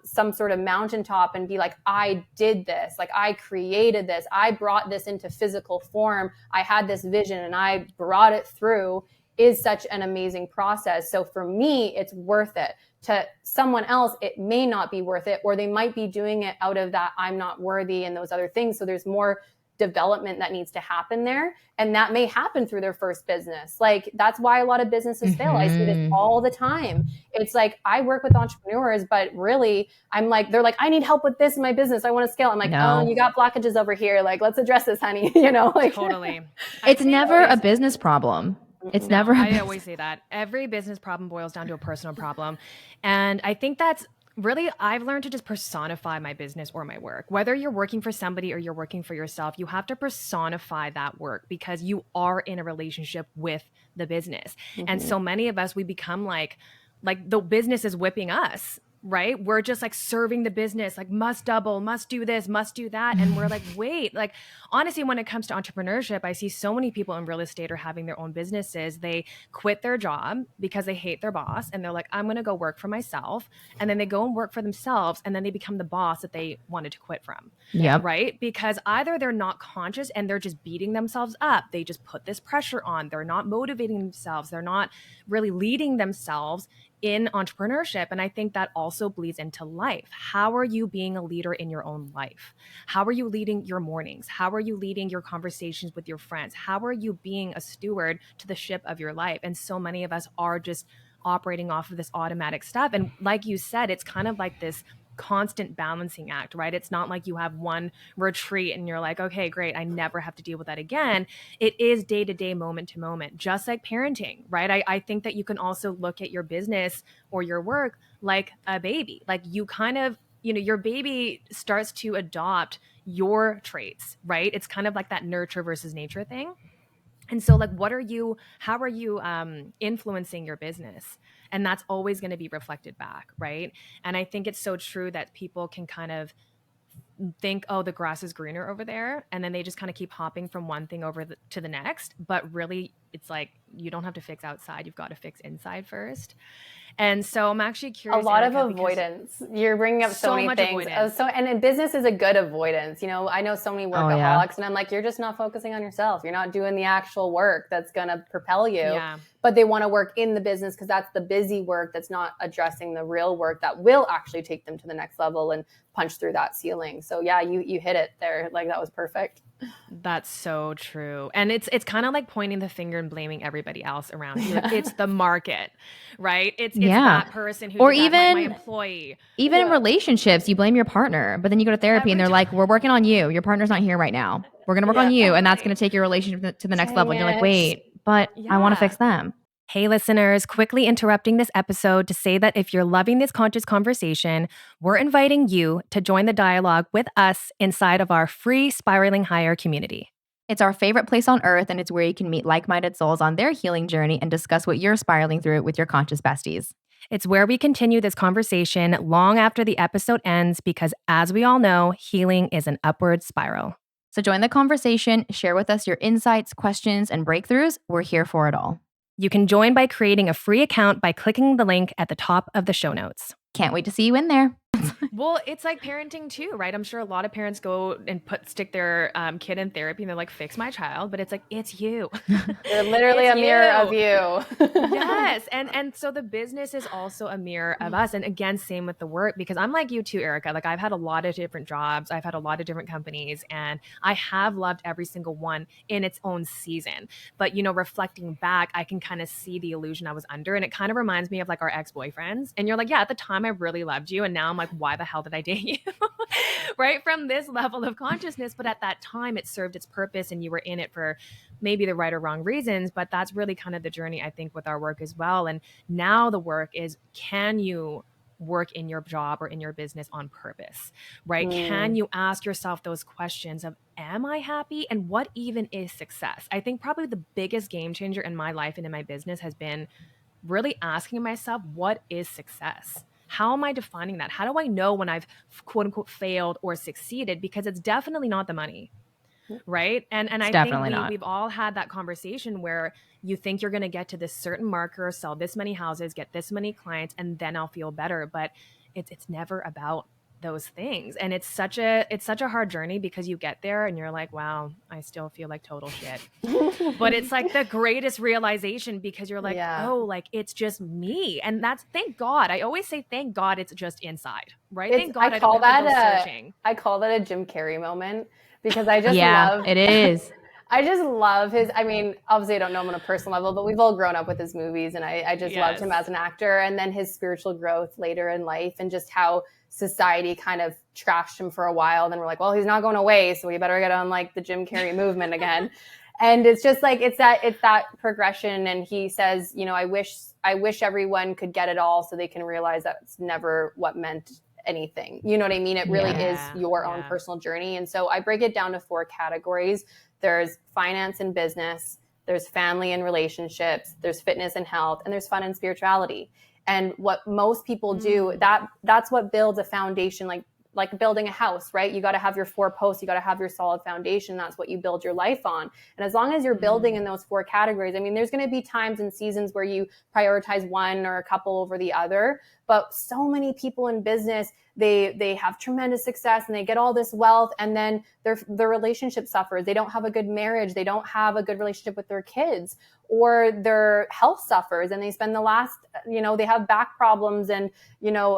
some sort of mountaintop and be like, I did this, like I created this, I brought this into physical form, I had this vision and I brought it through is such an amazing process. So for me, it's worth it. To someone else, it may not be worth it, or they might be doing it out of that I'm not worthy and those other things. So there's more development that needs to happen there. And that may happen through their first business. Like that's why a lot of businesses fail. I see this Mm-hmm. all the time. It's like I work with entrepreneurs, but really I'm like, they're like, I need help with this in my business. I want to scale. I'm like, oh, No. you got blockages over here. Like, let's address this, honey. Like Totally. I It's say never a always business problem. It's mm-mm. never No, a I business. always say that. Every business problem boils down to a personal problem. And I think that's really, I've learned to just personify my business or my work. Whether you're working for somebody or you're working for yourself, you have to personify that work because you are in a relationship with the business. And Mm-hmm. so many of us, we become like the business is whipping us. right? We're just like serving the business, like must double, must do this, must do that. And we're like, wait, like honestly, when it comes to entrepreneurship, I see so many people in real estate are having their own businesses. They quit their job because they hate their boss and they're like, I'm going to go work for myself. And then they go and work for themselves and then they become the boss that they wanted to quit from. Yep. Right? Because either they're not conscious and they're just beating themselves up. They just put this pressure on. They're not motivating themselves. They're not really leading themselves in entrepreneurship. And I think that also bleeds into life. How are you being a leader in your own life? How are you leading your mornings? How are you leading your conversations with your friends? How are you being a steward to the ship of your life? And so many of us are just operating off of this automatic stuff. And like you said, it's kind of like this constant balancing act, right? It's not like you have one retreat and you're like, okay, great, I never have to deal with that again. It is day to day, moment to moment, just like parenting, right? I think that you can also look at your business or your work like a baby. Like you kind of, your baby starts to adopt your traits, right? It's kind of like that nurture versus nature thing. And so like how are you influencing your business? And that's always going to be reflected back, right? And I think it's so true that people can kind of think, oh, the grass is greener over there, and then they just kind of keep hopping from one thing to the next. But really, it's like you don't have to fix outside, you've got to fix inside first. And so I'm actually A curious, lot of Erica, because avoidance. You're bringing up so many much things. avoidance. And in business is a good avoidance. I know so many Oh, yeah. workaholics and I'm like, you're just not focusing on yourself. You're not doing the actual work that's going to propel you. Yeah. But they want to work in the business because that's the busy work that's not addressing the real work that will actually take them to the next level and punch through that ceiling. So yeah, you hit it there. Like that was perfect. That's so true. And it's kind of like pointing the finger and blaming everybody else around you. Like, it's the market, right? It's that person who Or did that, my even employee. in relationships, you blame your partner, but then you go to therapy and they're like, we're working on you. Your partner's not here right now. We're going to work on you. And that's going to take your relationship to the next level. And you're like, wait, but I want to fix them. Hey, listeners, quickly interrupting this episode to say that if you're loving this conscious conversation, we're inviting you to join the dialogue with us inside of our free Spiraling Higher community. It's our favorite place on earth, and it's where you can meet like-minded souls on their healing journey and discuss what you're spiraling through with your conscious besties. It's where we continue this conversation long after the episode ends because, as we all know, healing is an upward spiral. So join the conversation, share with us your insights, questions, and breakthroughs. We're here for it all. You can join by creating a free account by clicking the link at the top of the show notes. Can't wait to see you in there. Well, it's like parenting too, right? I'm sure a lot of parents go and stick their kid in therapy and they're like, fix my child. But it's like, it's you. They're literally a mirror of you. Yes. And so the business is also a mirror of us. And again, same with the work, because I'm like you too, Erica. Like I've had a lot of different jobs. I've had a lot of different companies and I have loved every single one in its own season. But, reflecting back, I can kind of see the illusion I was under. And it kind of reminds me of like our ex-boyfriends. And you're like, yeah, at the time I really loved you. And now I'm like, why the hell did I date you? Right? From this level of consciousness. But at that time, it served its purpose and you were in it for maybe the right or wrong reasons. But that's really kind of the journey, I think, with our work as well. And now the work is, can you work in your job or in your business on purpose, right? Can you ask yourself those questions of, am I happy? And what even is success? I think probably the biggest game changer in my life and in my business has been really asking myself, what is success? How am I defining that? How do I know when I've quote unquote failed or succeeded? Because it's definitely not the money, right? And I think we've all had that conversation where you think you're going to get to this certain marker, sell this many houses, get this many clients, and then I'll feel better. But it's never about those things. And it's such a hard journey because you get there and you're like, wow, I still feel like total shit. But it's like the greatest realization because you're like, oh, like it's just me. And that's, thank God. I always say, thank God it's just inside, right? Thank God I don't have to go searching. I call that a Jim Carrey moment because I just love it is. I just love his, I mean, obviously I don't know him on a personal level, but we've all grown up with his movies and I just loved him as an actor, and then his spiritual growth later in life and just how society kind of trashed him for a while. Then we're like, well, he's not going away, so we better get on like the Jim Carrey movement again. And it's just like, it's that progression. And he says, I wish everyone could get it all so they can realize that's never what meant anything. You know what I mean? It really is your own personal journey. And so I break it down to 4 categories. There's finance and business, there's family and relationships, there's fitness and health, and there's fun and spirituality. And what most people do, that's what builds a foundation, like building a house, right? You got to have your 4 posts, you got to have your solid foundation. That's what you build your life on. And as long as you're building in those 4 categories, I mean, there's going to be times and seasons where you prioritize one or a couple over the other. But so many people in business, they have tremendous success and they get all this wealth, and then their relationship suffers. They don't have a good marriage. They don't have a good relationship with their kids, or their health suffers, and they spend the last, they have back problems and,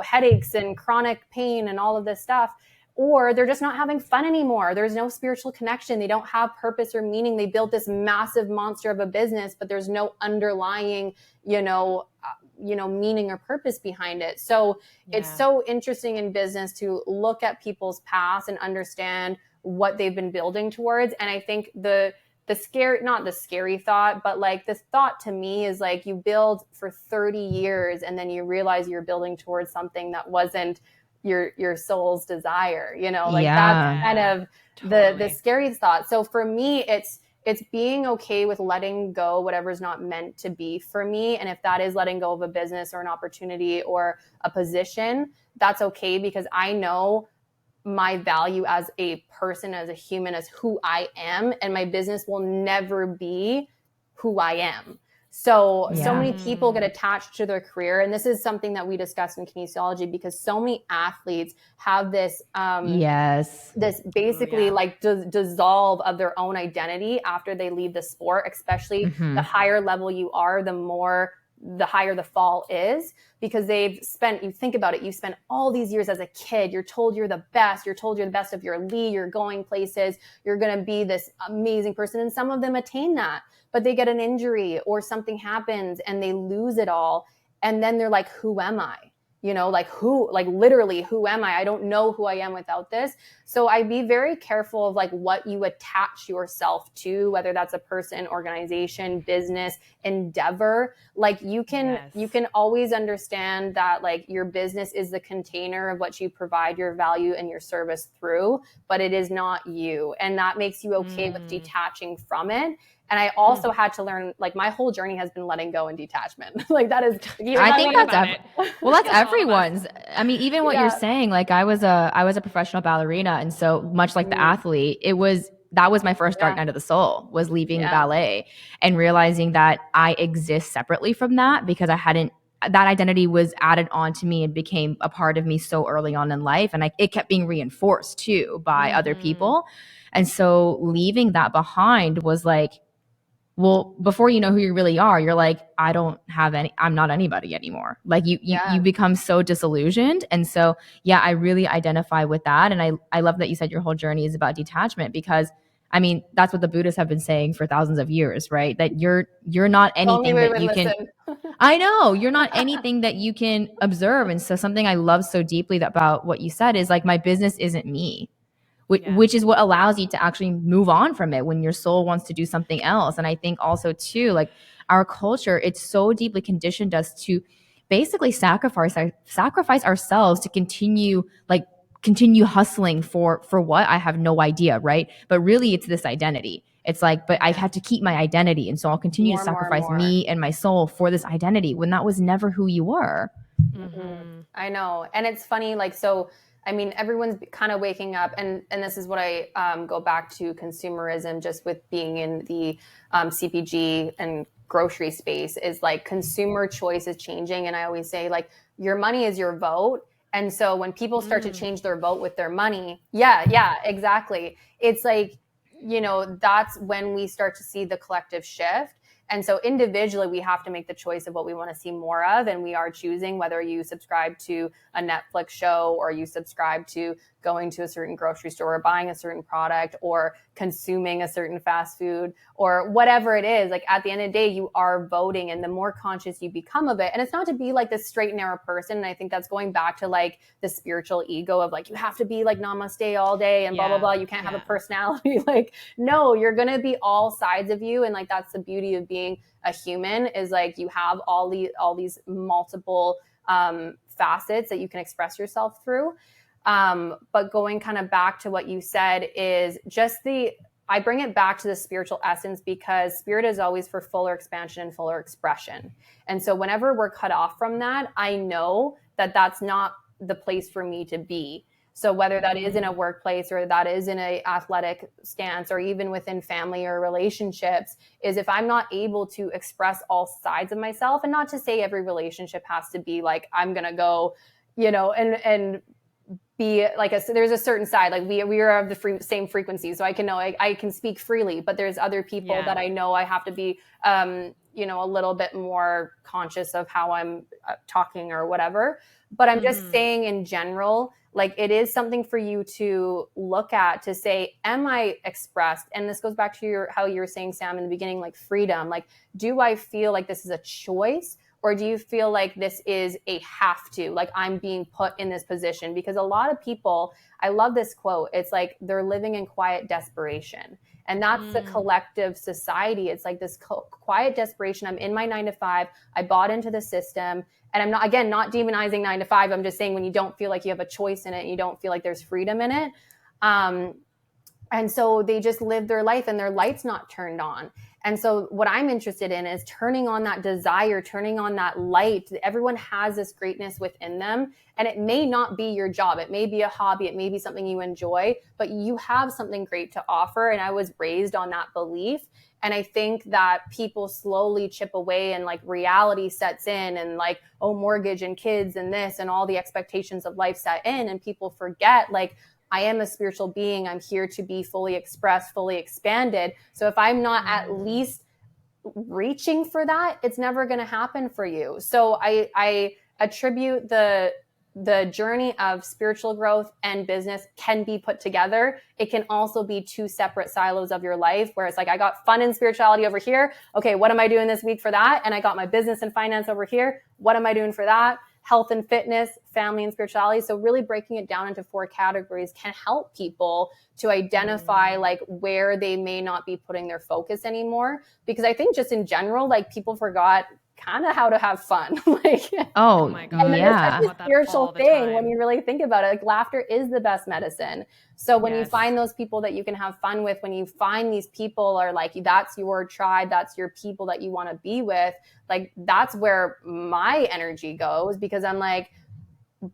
headaches and chronic pain and all of this stuff. Or they're just not having fun anymore. There's no spiritual connection. They don't have purpose or meaning. They built this massive monster of a business, but there's no underlying, meaning or purpose behind it. So it's so interesting in business to look at people's past and understand what they've been building towards. And I think the scary, not the scary thought, but like this thought to me is like, you build for 30 years and then you realize you're building towards something that wasn't your soul's desire, that's kind of the scary thought. So for me, it's being okay with letting go whatever's not meant to be for me. And if that is letting go of a business or an opportunity or a position, that's okay, because I know my value as a person, as a human, as who I am, and my business will never be who I am. So many people get attached to their career. And this is something that we discussed in kinesiology, because so many athletes have this, this basically dissolve of their own identity after they leave the sport, especially the higher level you are, the higher the fall is, because you think about it, you spent all these years as a kid, you're told you're the best, you're told you're the best of your league, you're going places, you're going to be this amazing person. And some of them attain that, but they get an injury or something happens and they lose it all. And then they're like, who am I? Literally, who am I? I don't know who I am without this. So I'd be very careful of like what you attach yourself to, whether that's a person, organization, business, endeavor. Like you can always understand that like your business is the container of what you provide your value and your service through, but it is not you. And that makes you okay with detaching from it. And I also had to learn, like my whole journey has been letting go and detachment. Like that is, I think that's everyone's. I mean, even what you're saying, like I was a professional ballerina. And so much like the athlete, that was my first dark night of the soul, was leaving ballet and realizing that I exist separately from that, because that identity was added on to me and became a part of me so early on in life. And it kept being reinforced too by other people. And so leaving that behind was like, well, before you know who you really are, you're like, I'm not anybody anymore. Like you become so disillusioned. And so, I really identify with that. And I love that you said your whole journey is about detachment, because I mean, that's what the Buddhists have been saying for thousands of years, right? That you're not anything that you can, I know, you're not anything that you can observe. And so something I love so deeply about what you said is like, my business isn't me. Which is what allows you to actually move on from it when your soul wants to do something else. And I think also too, like our culture, it's so deeply conditioned us to basically sacrifice ourselves to continue hustling for what, I have no idea, right? But really it's this identity. It's like, but I have to keep my identity, and so I'll continue to sacrifice me and my soul for this identity, when that was never who you were. I know. And it's funny, like, so I mean, everyone's kind of waking up, and this is what I go back to consumerism, just with being in the CPG and grocery space, is like consumer choice is changing. And I always say, like, your money is your vote. And so when people start to change their vote with their money, exactly. It's like, that's when we start to see the collective shift. And so individually, we have to make the choice of what we want to see more of. And we are choosing whether you subscribe to a Netflix show, or you subscribe to going to a certain grocery store, or buying a certain product, or consuming a certain fast food, or whatever it is. Like at the end of the day, you are voting, and the more conscious you become of it. And it's not to be like this straight and narrow person. And I think that's going back to like the spiritual ego of like, you have to be like namaste all day and blah, blah, blah. You can't have a personality. Like, no, you're going to be all sides of you. And like, that's the beauty of being a human, is like you have all these multiple facets that you can express yourself through. But going kind of back to what you said, is just I bring it back to the spiritual essence because spirit is always for fuller expansion and fuller expression. And so whenever we're cut off from that, I know that that's not the place for me to be. So whether that is in a workplace or that is in an athletic stance or even within family or relationships, is if I'm not able to express all sides of myself, and not to say every relationship has to be like, I'm going to go, and be like there's a certain side, like we are of the same frequency, so I can know I can speak freely, but there's other people that I know I have to be a little bit more conscious of how I'm talking or whatever. But I'm just saying in general, like it is something for you to look at to say, am I expressed? And this goes back to how you were saying, Sam, in the beginning, like freedom. Like, do I feel like this is a choice? Or do you feel like this is a have to, like I'm being put in this position? Because a lot of people, I love this quote. It's like they're living in quiet desperation. And that's the collective society. It's like this quiet desperation. I'm in my 9 to 5. I bought into the system. And I'm not, again, not demonizing 9 to 5. I'm just saying when you don't feel like you have a choice in it, you don't feel like there's freedom in it. And so they just live their life and their light's not turned on. And so what I'm interested in is turning on that desire, turning on that light. Everyone has this greatness within them. And it may not be your job. It may be a hobby. It may be something you enjoy, but you have something great to offer. And I was raised on that belief. And I think that people slowly chip away and like reality sets in and like, oh, mortgage and kids and this and all the expectations of life set in. And people forget like, I am a spiritual being. I'm here to be fully expressed, fully expanded. So if I'm not at least reaching for that, it's never going to happen for you. So I attribute the journey of spiritual growth and business can be put together. It can also be two separate silos of your life where it's like, I got fun and spirituality over here. Okay, what am I doing this week for that? And I got my business and finance over here. What am I doing for that? Health and fitness, family and spirituality. So really breaking it down into 4 categories can help people to identify like where they may not be putting their focus anymore. Because I think just in general, like people forgot kind of how to have fun. Like, oh my God. And yeah. it's such a spiritual thing when you really think about it. Like laughter is the best medicine. So when you find those people that you can have fun with, when you find these people are like, that's your tribe, that's your people that you want to be with, like that's where my energy goes, because I'm like,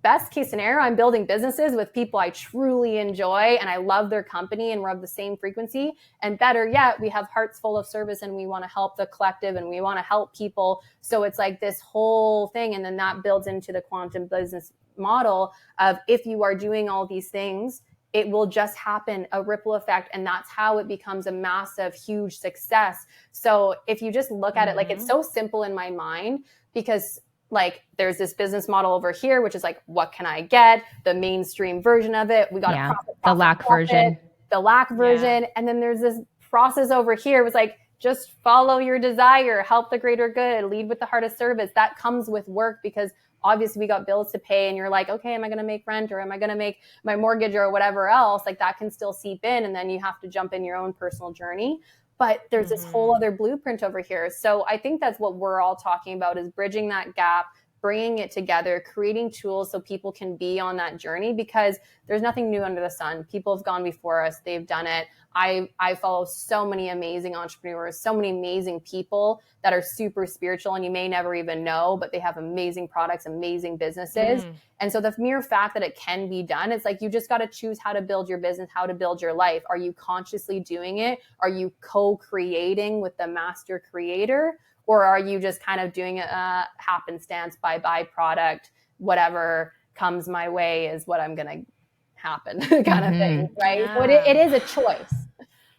best case scenario, I'm building businesses with people I truly enjoy and I love their company and we're of the same frequency. And better yet, we have hearts full of service and we want to help the collective and we want to help people. So it's like this whole thing. And then that builds into the quantum business model of if you are doing all these things, it will just happen, a ripple effect. And that's how it becomes a massive, huge success. So if you just look at it, like it's so simple in my mind because like there's this business model over here, which is like, what can I get? The mainstream version of it. We got the lack version. And then there's this process over here. It was like, just follow your desire, help the greater good, lead with the heart of service. That comes with work because obviously we got bills to pay and you're like, okay, am I going to make rent or am I going to make my mortgage or whatever else? Like that can still seep in. And then you have to jump in your own personal journey. But there's this whole other blueprint over here. So I think that's what we're all talking about is bridging that gap, bringing it together, creating tools so people can be on that journey because there's nothing new under the sun. People have gone before us. They've done it. I follow so many amazing entrepreneurs, so many amazing people that are super spiritual and you may never even know, but they have amazing products, amazing businesses. And so the mere fact that it can be done, it's like you just got to choose how to build your business, how to build your life. Are you consciously doing it? Are you co-creating with the master creator? Or are you just kind of doing a happenstance by byproduct, whatever comes my way is what I'm going to happen kind of thing, right? So it is a choice.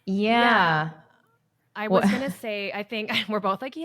Yeah. I was going to say, I think we're both like,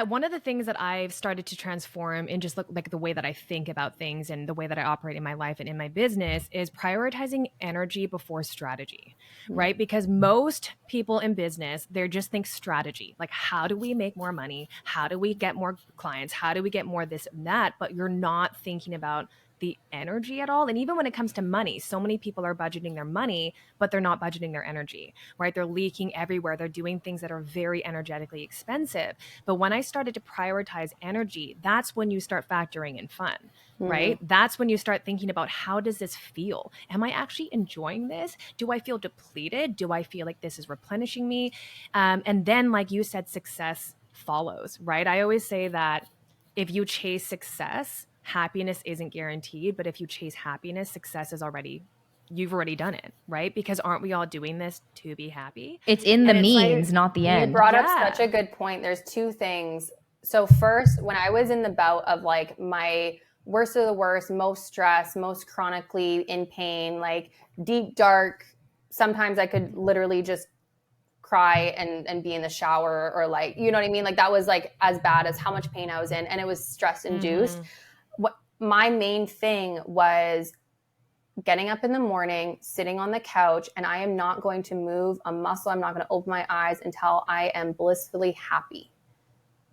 one of the things that I've started to transform in just like the way that I think about things and the way that I operate in my life and in my business is prioritizing energy before strategy, right? Because most people in business, they just think strategy, like how do we make more money? How do we get more clients? How do we get more this and that? But you're not thinking about the energy at all. And even when it comes to money, so many people are budgeting their money, but they're not budgeting their energy, right? They're leaking everywhere. They're doing things that are very energetically expensive. But when I started to prioritize energy, that's when you start factoring in fun, right? That's when you start thinking about, how does this feel? Am I actually enjoying this? Do I feel depleted? Do I feel like this is replenishing me? And then, like you said, success follows, right? I always say that if you chase success, happiness isn't guaranteed. But if you chase happiness, success is you've already done it, right? Because aren't we all doing this to be happy? It's in the And it's like, means, not the You end. brought up such a good point. There's two things. So first, when I was in the bout of like my worst of the worst, most stressed, most chronically in pain, like deep, dark, sometimes I could literally just cry and be in the shower, or like, you know what I mean? Like that was like as bad as how much pain I was in, and it was stress induced. What my main thing was getting up in the morning, sitting on the couch, and I am not going to move a muscle. I'm not going to open my eyes until I am blissfully happy.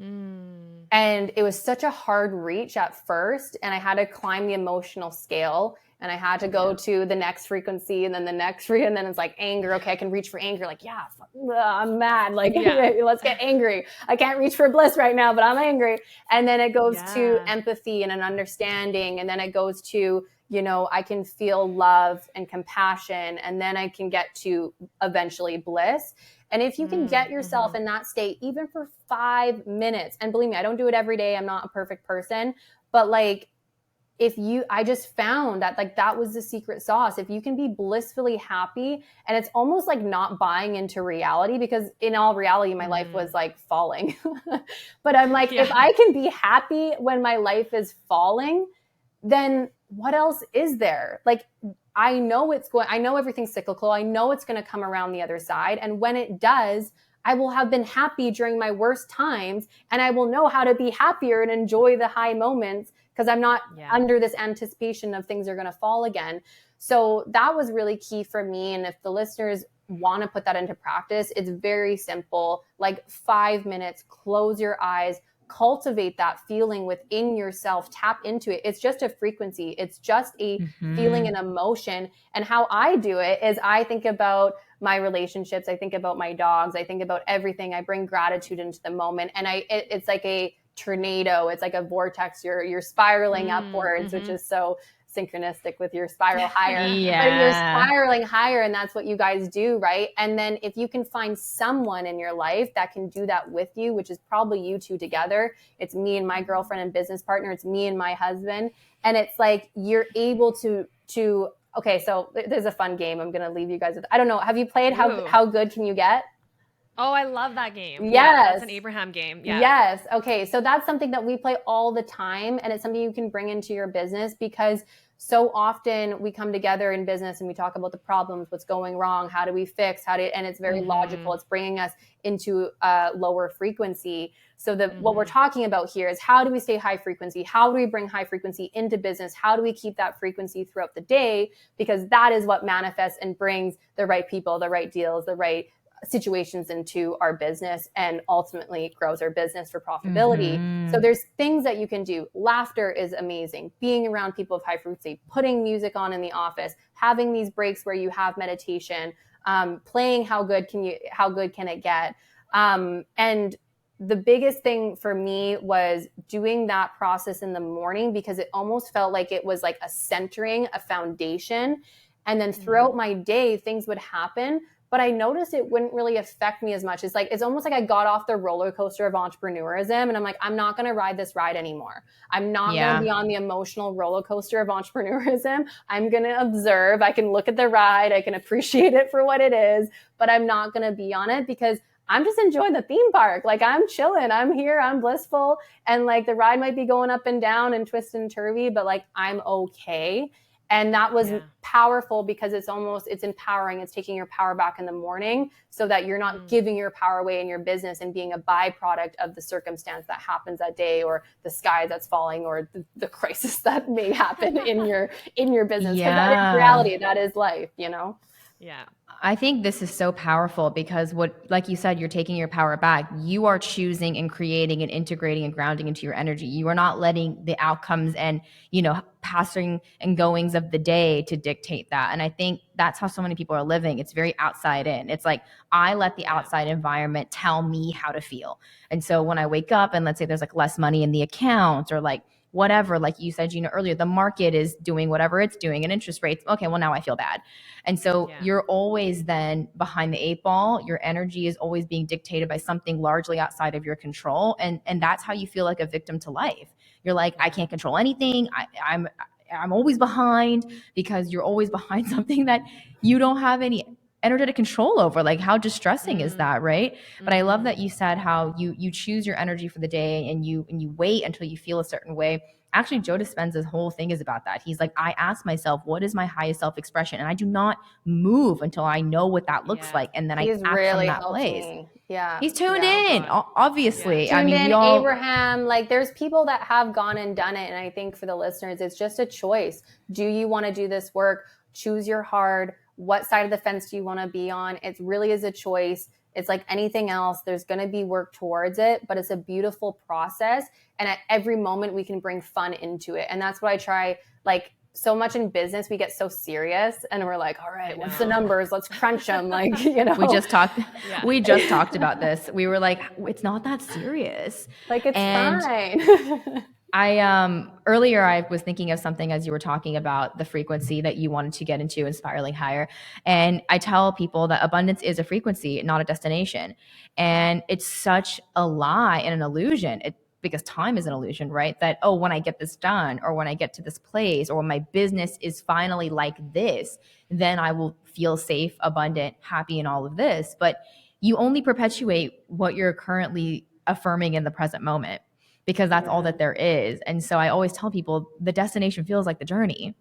And it was such a hard reach at first, and I had to climb the emotional scale, and I had to go to the next frequency, and then the next and then it's like anger. Okay, I can reach for anger. Like, yeah, I'm mad. Like, let's get angry. I can't reach for bliss right now, but I'm angry. And then it goes to empathy and an understanding, and then it goes to, you know, I can feel love and compassion, and then I can get to eventually bliss. And if you can get yourself in that state, even for 5 minutes, and believe me, I don't do it every day. I'm not a perfect person, but like, I just found that like that was the secret sauce. If you can be blissfully happy, and it's almost like not buying into reality, because in all reality, my life was like falling. But I'm like, if I can be happy when my life is falling, then what else is there? Like, I know everything's cyclical. I know it's going to come around the other side. And when it does, I will have been happy during my worst times, and I will know how to be happier and enjoy the high moments, because I'm not under this anticipation of things are going to fall again. So that was really key for me. And if the listeners want to put that into practice, it's very simple. Like 5 minutes, close your eyes, cultivate that feeling within yourself, tap into it. It's just a frequency. It's just a feeling and emotion. And how I do it is I think about my relationships. I think about my dogs. I think about everything. I bring gratitude into the moment. And it's like a tornado. It's like a vortex. You're spiraling upwards, which is so synchronistic with your spiral higher. But you're spiraling higher, and that's what you guys do, right? And then if you can find someone in your life that can do that with you, which is probably you two together, it's me and my girlfriend and business partner, it's me and my husband, and it's like you're able to okay, so there's a fun game I'm going to leave you guys with. I don't know, have you played How Good Can You Get? Oh, I love that game. Yes. Yeah, that's an Abraham game. Yeah. Yes. Okay. So that's something that we play all the time, and it's something you can bring into your business, because so often we come together in business and we talk about the problems, what's going wrong, how do we fix, and it's very logical. It's bringing us into a lower frequency. So what we're talking about here is, how do we stay high frequency? How do we bring high frequency into business? How do we keep that frequency throughout the day? Because that is what manifests and brings the right people, the right deals, the right situations into our business, and ultimately grows our business for profitability. So there's things that you can do. Laughter is amazing. Being around people of high frequency, putting music on in the office, having these breaks where you have meditation, playing How Good Can It Get? And the biggest thing for me was doing that process in the morning, because it almost felt like it was like a centering, a foundation. And then throughout my day, things would happen, but I noticed it wouldn't really affect me as much. It's almost like I got off the roller coaster of entrepreneurism, and I'm like, I'm not going to ride this ride anymore. I'm not going to be on the emotional roller coaster of entrepreneurism. I'm going to observe. I can look at the ride. I can appreciate it for what it is, but I'm not going to be on it, because I'm just enjoying the theme park. Like, I'm chilling. I'm here. I'm blissful. And like, the ride might be going up and down and twist and turvy, but like, I'm okay. And that was powerful, because it's empowering. It's taking your power back in the morning, so that you're not giving your power away in your business and being a byproduct of the circumstance that happens that day, or the sky that's falling, or the crisis that may happen in your business. Because that is reality. That is life, you know? Yeah. I think this is so powerful because like you said, you're taking your power back. You are choosing and creating and integrating and grounding into your energy. You are not letting the outcomes and, passing and goings of the day to dictate that. And I think that's how so many people are living. It's very outside in. It's like, I let the outside environment tell me how to feel. And so when I wake up and let's say there's like less money in the account or like whatever, like you said, earlier, the market is doing whatever it's doing and interest rates. Okay, well, now I feel bad. And so you're always then behind the eight ball. Your energy is always being dictated by something largely outside of your control. And that's how you feel like a victim to life. You're like, I can't control anything. I'm always behind because you're always behind something that you don't have any energetic control over. Like, how distressing is that, right? But I love that you said how you choose your energy for the day and you wait until you feel a certain way. Actually, Joe Dispenza's whole thing is about that. He's like, I ask myself, what is my highest self-expression? And I do not move until I know what that looks like. And then I act really from that place. me. Yeah. He's tuned in, obviously. Tuned in, Abraham. Like, there's people that have gone and done it. And I think for the listeners, it's just a choice. Do you want to do this work? Choose your heart. What side of the fence do you want to be on? It really is a choice. It's like anything else. There's going to be work towards it, but it's a beautiful process. And at every moment we can bring fun into it. And that's what I try. Like, so much in business, we get so serious and we're like, all right, what's the numbers? Let's crunch them. Like, we just talked about this. We were like, it's not that serious. Like, it's fine. Earlier I was thinking of something as you were talking about the frequency that you wanted to get into and spiraling higher. And I tell people that abundance is a frequency, not a destination. And it's such a lie and an illusion. Because time is an illusion, right? That, oh, when I get this done or when I get to this place or when my business is finally like this, then I will feel safe, abundant, happy in all of this. But you only perpetuate what you're currently affirming in the present moment because that's all that there is. And so I always tell people the destination feels like the journey.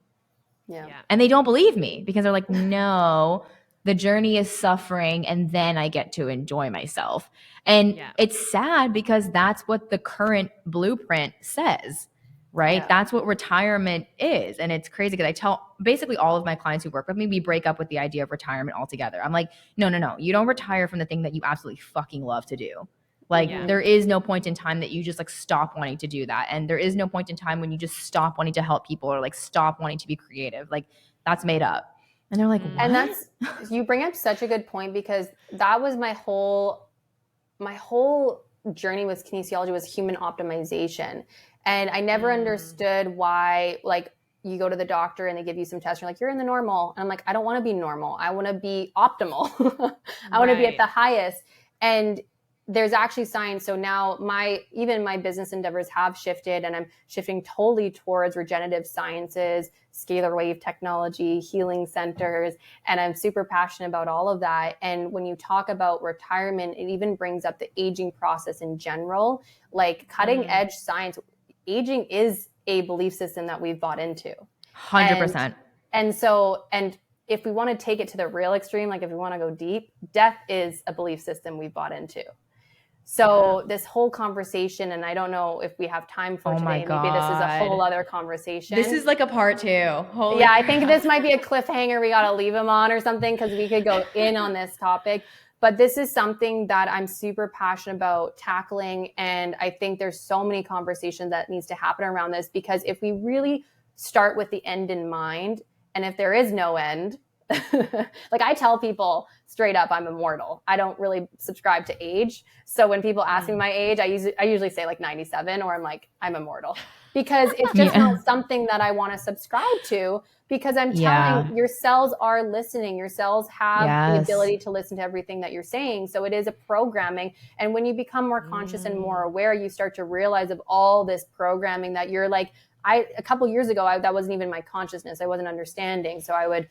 Yeah. And they don't believe me because they're like, no, the journey is suffering and then I get to enjoy myself. And it's sad because that's what the current blueprint says, right? Yeah. That's what retirement is. And it's crazy because I tell basically all of my clients who work with me, we break up with the idea of retirement altogether. I'm like, no. You don't retire from the thing that you absolutely fucking love to do. Like, there is no point in time that you just like stop wanting to do that. And there is no point in time when you just stop wanting to help people or like stop wanting to be creative. Like, that's made up. And they're like, what? And you bring up such a good point because that was my whole journey with kinesiology was human optimization. And I never understood why, like, you go to the doctor and they give you some tests. You're like, you're in the normal. And I'm like, I don't want to be normal. I want to be optimal. I want to be at the highest. And there's actually science. So now even my business endeavors have shifted and I'm shifting totally towards regenerative sciences, scalar wave technology, healing centers. And I'm super passionate about all of that. And when you talk about retirement, it even brings up the aging process in general, like cutting edge science. Aging is a belief system that we've bought into. 100%. And if we want to take it to the real extreme, like if we want to go deep, death is a belief system we've bought into. So this whole conversation, and I don't know if we have time for today. Maybe this is a whole other conversation. This is like a part 2. I think this might be a cliffhanger we got to leave him on or something because we could go in on this topic. But this is something that I'm super passionate about tackling. And I think there's so many conversations that needs to happen around this because if we really start with the end in mind, and if there is no end, like I tell people straight up, I'm immortal. I don't really subscribe to age. So when people ask me my age, I usually say like 97 or I'm like, I'm immortal because it's just not something that I want to subscribe to because I'm telling your cells are listening. Your cells have the ability to listen to everything that you're saying. So it is a programming. And when you become more conscious and more aware, you start to realize of all this programming that you're like, a couple years ago, that wasn't even my consciousness. I wasn't understanding. So I would,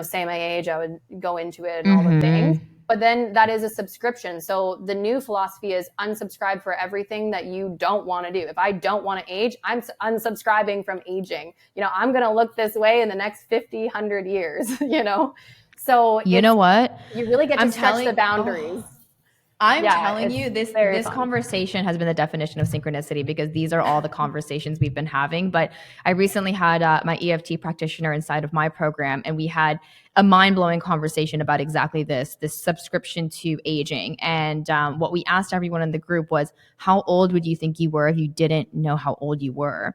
say my age, I would go into it and all the things. But then that is a subscription. So the new philosophy is unsubscribe for everything that you don't want to do. If I don't want to age, I'm unsubscribing from aging. I'm going to look this way in the next 50, 100 years, So you know what? You really get to stretch the boundaries. I'm Yeah, telling it's you, this very this fun. conversation has been the definition of synchronicity because these are all the conversations we've been having. But I recently had my EFT practitioner inside of my program, and we had a mind-blowing conversation about exactly this subscription to aging. And what we asked everyone in the group was, how old would you think you were if you didn't know how old you were?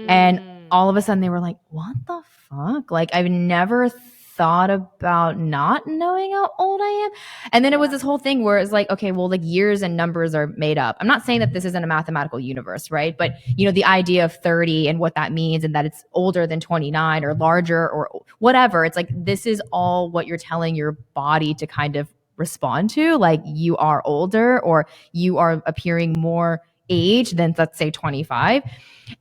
And all of a sudden they were like, what the fuck? Like, I've never thought about not knowing how old I am. And then it was this whole thing where it's like, okay, well, like years and numbers are made up. I'm not saying that this isn't a mathematical universe, right? But, you know, the idea of 30 and what that means and that it's older than 29 or larger or whatever, it's like, this is all what you're telling your body to kind of respond to. Like, you are older or you are appearing more age than, let's say, 25.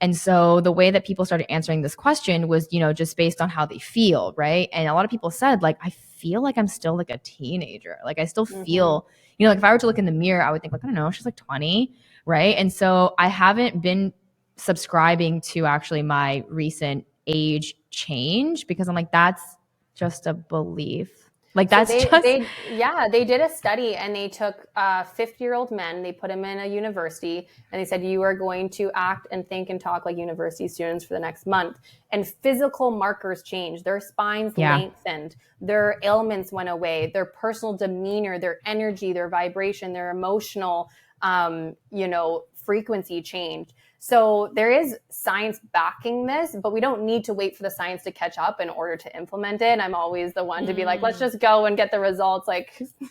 And so the way that people started answering this question was, you know, just based on how they feel, right? And a lot of people said, like, I feel like I'm still like a teenager. Like, I still feel, you know, like if I were to look in the mirror, I would think, like, I don't know, she's like 20, right? And so I haven't been subscribing to actually my recent age change because I'm like, that's just a belief. Like, So that's just, they did a study and they took 50-year-old men, they put them in a university and they said, you are going to act and think and talk like university students for the next month. And physical markers changed. Their spines lengthened, their ailments went away, their personal demeanor, their energy, their vibration, their emotional, frequency changed. So there is science backing this, but we don't need to wait for the science to catch up in order to implement it. And I'm always the one to be like, let's just go and get the results.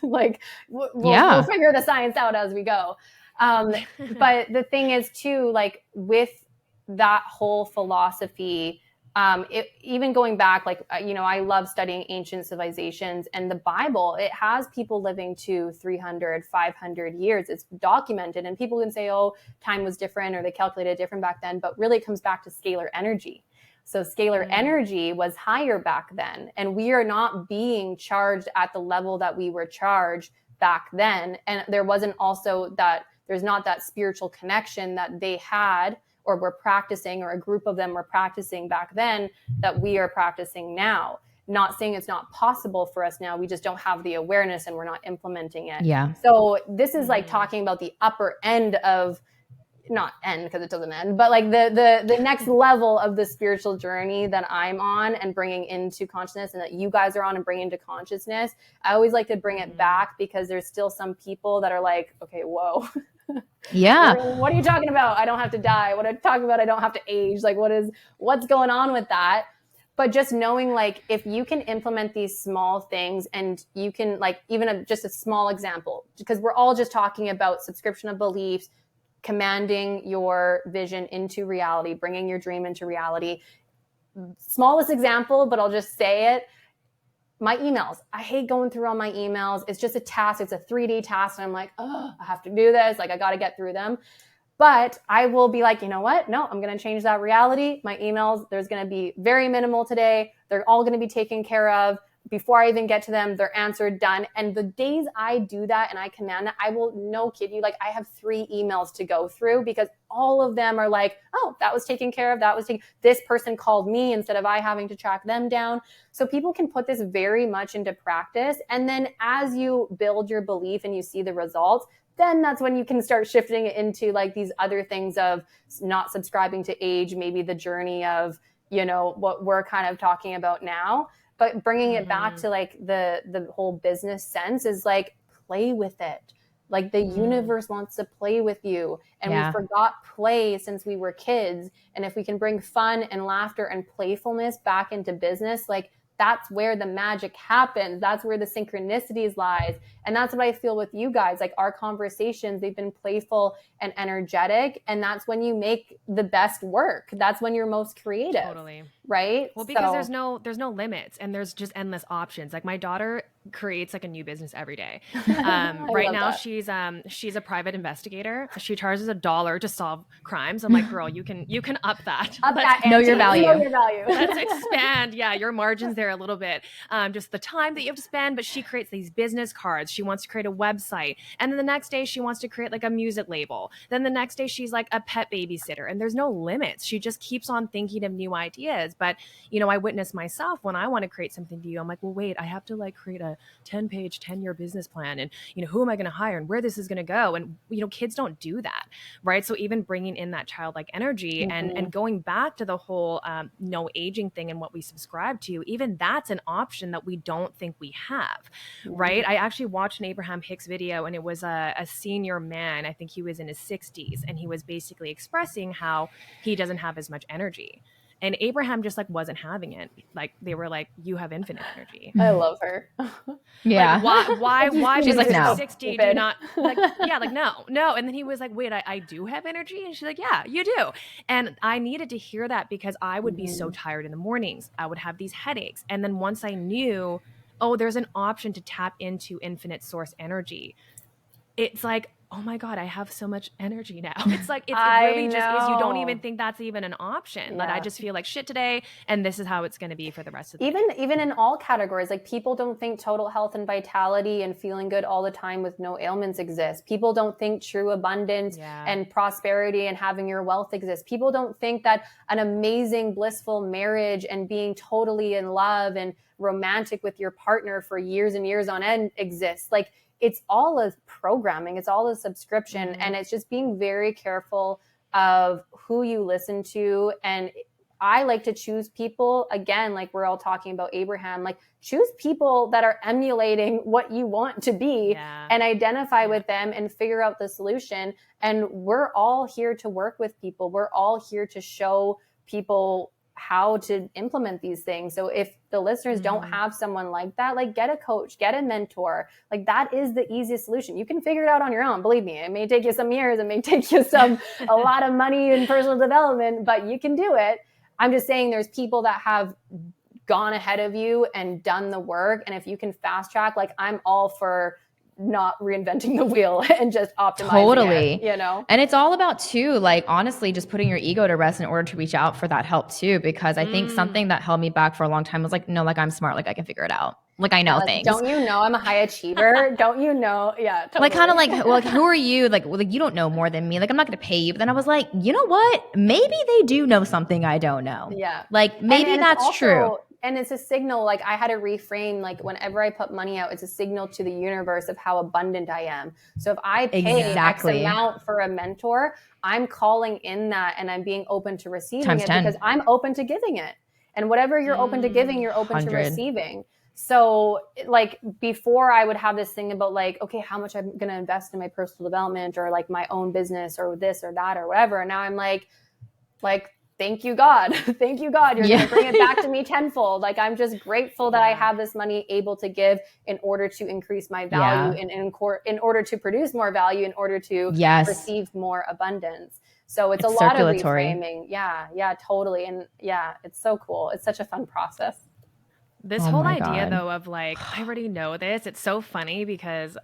We'll figure the science out as we go. But the thing is too, like with that whole philosophy, even going back, I love studying ancient civilizations, and the Bible, it has people living to 300, 500 years. It's documented, and people can say, oh, time was different or they calculated different back then, but really it comes back to scalar energy. So scalar energy was higher back then, and we are not being charged at the level that we were charged back then. And there wasn't also there's not that spiritual connection that they had or were practicing, or a group of them were practicing back then that we are practicing now. Not saying it's not possible for us now. We just don't have the awareness and we're not implementing it. Yeah. So this is like talking about the upper end of, not end because it doesn't end, but like the next level of the spiritual journey that I'm on and bringing into consciousness, and that you guys are on and bringing into consciousness. I always like to bring it back because there's still some people that are like, okay, whoa. Yeah. What are you talking about? I don't have to die. What are you talking about? I don't have to age. Like, what's going on with that? But just knowing, like, if you can implement these small things, and you can, like, even just a small example, because we're all just talking about subscription of beliefs, commanding your vision into reality, bringing your dream into reality. Smallest example, but I'll just say it. My emails. I hate going through all my emails. It's just a task. It's a 3-day task. And I'm like, oh, I have to do this. Like, I got to get through them. But I will be like, you know what? No, I'm going to change that reality. My emails, there's going to be very minimal today. They're all going to be taken care of. Before I even get to them, they're answered, done. And the days I do that and I command that, I will, no kid you, like, I have 3 emails to go through because all of them are like, oh, that was taken care of. This person called me instead of I having to track them down. So people can put this very much into practice. And then as you build your belief and you see the results, then that's when you can start shifting it into like these other things of not subscribing to age, maybe the journey of, what we're kind of talking about now. But bringing it back to like the whole business sense is like, play with it. Like the universe wants to play with you. And we forgot play since we were kids. And if we can bring fun and laughter and playfulness back into business, like that's where the magic happens. That's where the synchronicities lies. And that's what I feel with you guys. Like our conversations, they've been playful and energetic. And that's when you make the best work. That's when you're most creative. Totally. Right? Well, because there's no limits, and there's just endless options. Like my daughter creates like a new business every day. Right now she's a private investigator. She charges $1 to solve crimes. I'm like, girl, you can up that. Know your value. Let's expand. Yeah, your margins there a little bit. Just the time that you have to spend. But she creates these business cards. She wants to create a website, and then the next day she wants to create like a music label. Then the next day she's like a pet babysitter, and there's no limits. She just keeps on thinking of new ideas. But, you know, I witness myself when I want to create something new. I'm like, well, wait, I have to like create a 10-page, 10-year business plan. And, you know, who am I going to hire and where this is going to go? And, you know, kids don't do that, right? So even bringing in that childlike energy and going back to the whole no aging thing and what we subscribe to, even that's an option that we don't think we have, right? I actually watched an Abraham Hicks video, and it was a senior man. I think he was in his 60s, and he was basically expressing how he doesn't have as much energy. And Abraham just like wasn't having it. Like they were like, you have infinite energy. I love her. Yeah. Like why She's like, because no. you're 60 do you not like, yeah, like no. And then he was like, wait, I do have energy? And she's like, yeah, you do. And I needed to hear that because I would be so tired in the mornings. I would have these headaches. And then once I knew, oh, there's an option to tap into infinite source energy, it's like, oh my God, I have so much energy now. It's like, it really just is. You don't even think that's even an option. That I just feel like shit today, and this is how it's going to be for the rest of the day. Even in all categories, like people don't think total health and vitality and feeling good all the time with no ailments exists. People don't think true abundance and prosperity and having your wealth exists. People don't think that an amazing, blissful marriage and being totally in love and romantic with your partner for years and years on end exists. Like, it's all a programming, it's all a subscription. And it's just being very careful of who you listen to. And I like to choose people, again, like we're all talking about Abraham, like choose people that are emulating what you want to be and identify with them and figure out the solution. And we're all here to work with people. We're all here to show people how to implement these things. So if the listeners don't have someone like that, like get a coach, get a mentor. Like that is the easiest solution. You can figure it out on your own. Believe me, it may take you some years. It may take you a lot of money in personal development, but you can do it. I'm just saying there's people that have gone ahead of you and done the work. And if you can fast track, like I'm all for not reinventing the wheel and just optimizing it, you know? And it's all about too, like honestly, just putting your ego to rest in order to reach out for that help too. Because I think something that held me back for a long time was like, no, like I'm smart, like I can figure it out. Like I know things. Don't you know I'm a high achiever? Don't you know? Yeah, totally. Like kind of like, well, like who are you? Like you don't know more than me. Like I'm not going to pay you. But then I was like, you know what? Maybe they do know something I don't know. Yeah. Like maybe that's also true. And it's a signal, like I had to reframe, like whenever I put money out, it's a signal to the universe of how abundant I am. So if I pay X amount for a mentor, I'm calling in that and I'm being open to receiving it because I'm open to giving it. And whatever you're open to giving, you're open to receiving. So like before I would have this thing about like, okay, how much I'm going to invest in my personal development or like my own business or this or that or whatever. And now I'm like, thank you, God. Thank you, God. You're going to bring it back to me tenfold. Like, I'm just grateful that I have this money able to give in order to increase my value and in order to produce more value, in order to receive more abundance. So it's a lot of reframing. Yeah, totally. And yeah, it's so cool. It's such a fun process. This whole idea though of like, I already know this. It's so funny because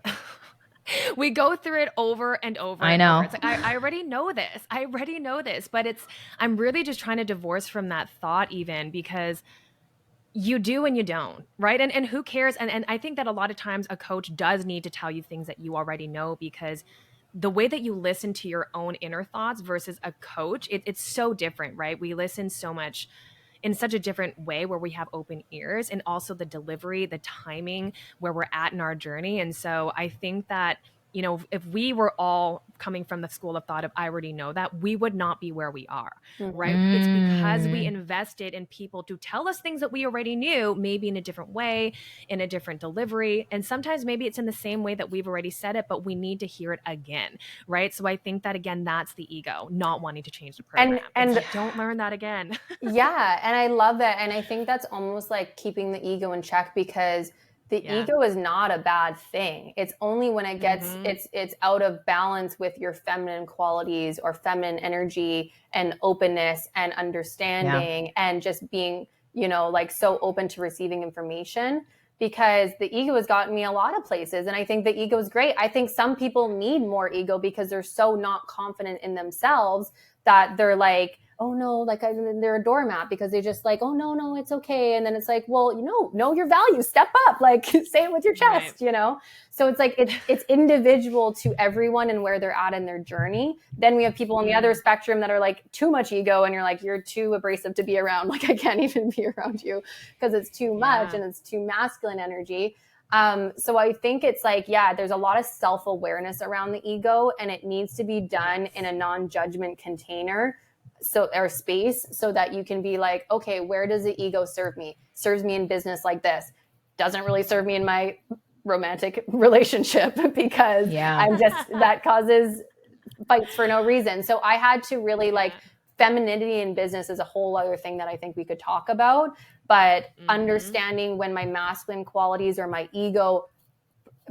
we go through it over and over. I know. It's like, I already know this. I already know this. But I'm really just trying to divorce from that thought even because you do and you don't, right? And who cares? And I think that a lot of times a coach does need to tell you things that you already know because the way that you listen to your own inner thoughts versus a coach, it's so different, right? We listen so much in such a different way where we have open ears and also the delivery, the timing where we're at in our journey. And so I think that, you know, if we were all coming from the school of thought of I already know that, we would not be where we are, right? It's because we invested in people to tell us things that we already knew, maybe in a different way, in a different delivery. And sometimes maybe it's in the same way that we've already said it, but we need to hear it again, right? So I think that, again, that's the ego, not wanting to change the program. And like, don't learn that again. Yeah, and I love that. And I think that's almost like keeping the ego in check because the ego is not a bad thing. It's only when it gets it's out of balance with your feminine qualities or feminine energy and openness and understanding and just being, you know, like so open to receiving information, because the ego has gotten me a lot of places. And I think the ego is great. I think some people need more ego because they're so not confident in themselves that they're like, oh no, like they're a doormat because they just like, oh no, it's okay. And then it's like, well, know your value, step up, like say it with your chest, So it's like, it's individual to everyone and where they're at in their journey. Then we have people on the other spectrum that are like too much ego, and you're like, you're too abrasive to be around. Like, I can't even be around you because it's too much and it's too masculine energy. So I think it's like, there's a lot of self-awareness around the ego, and it needs to be done in a non-judgment container, or space, so that you can be like, okay, where does the ego serve me? Serves me in business like this. Doesn't really serve me in my romantic relationship because that causes fights for no reason. So I had to really like, femininity in business is a whole other thing that I think we could talk about, but understanding when my masculine qualities or my ego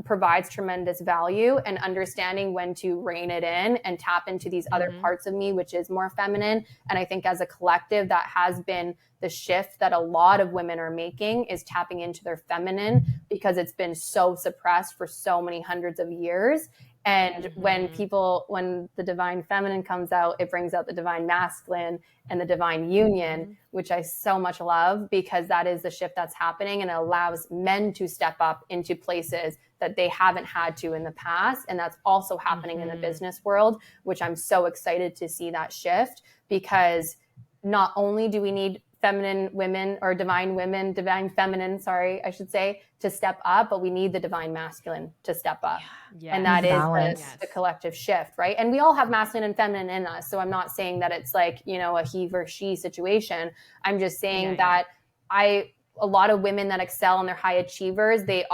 provides tremendous value, and understanding when to rein it in and tap into these other parts of me, which is more feminine. And I think as a collective, that has been the shift that a lot of women are making, is tapping into their feminine, because it's been so suppressed for so many hundreds of years. And when the divine feminine comes out, it brings out the divine masculine and the divine union, which I so much love, because that is the shift that's happening, and it allows men to step up into places that they haven't had to in the past. And that's also happening in the business world, which I'm so excited to see that shift, because not only do we need feminine women, or divine feminine, sorry, I should say, to step up, but we need the divine masculine to step up. And that is the collective shift, right? And we all have masculine and feminine in us. So I'm not saying that it's like, a he versus she situation. I'm just saying that a lot of women that excel and they're high achievers, they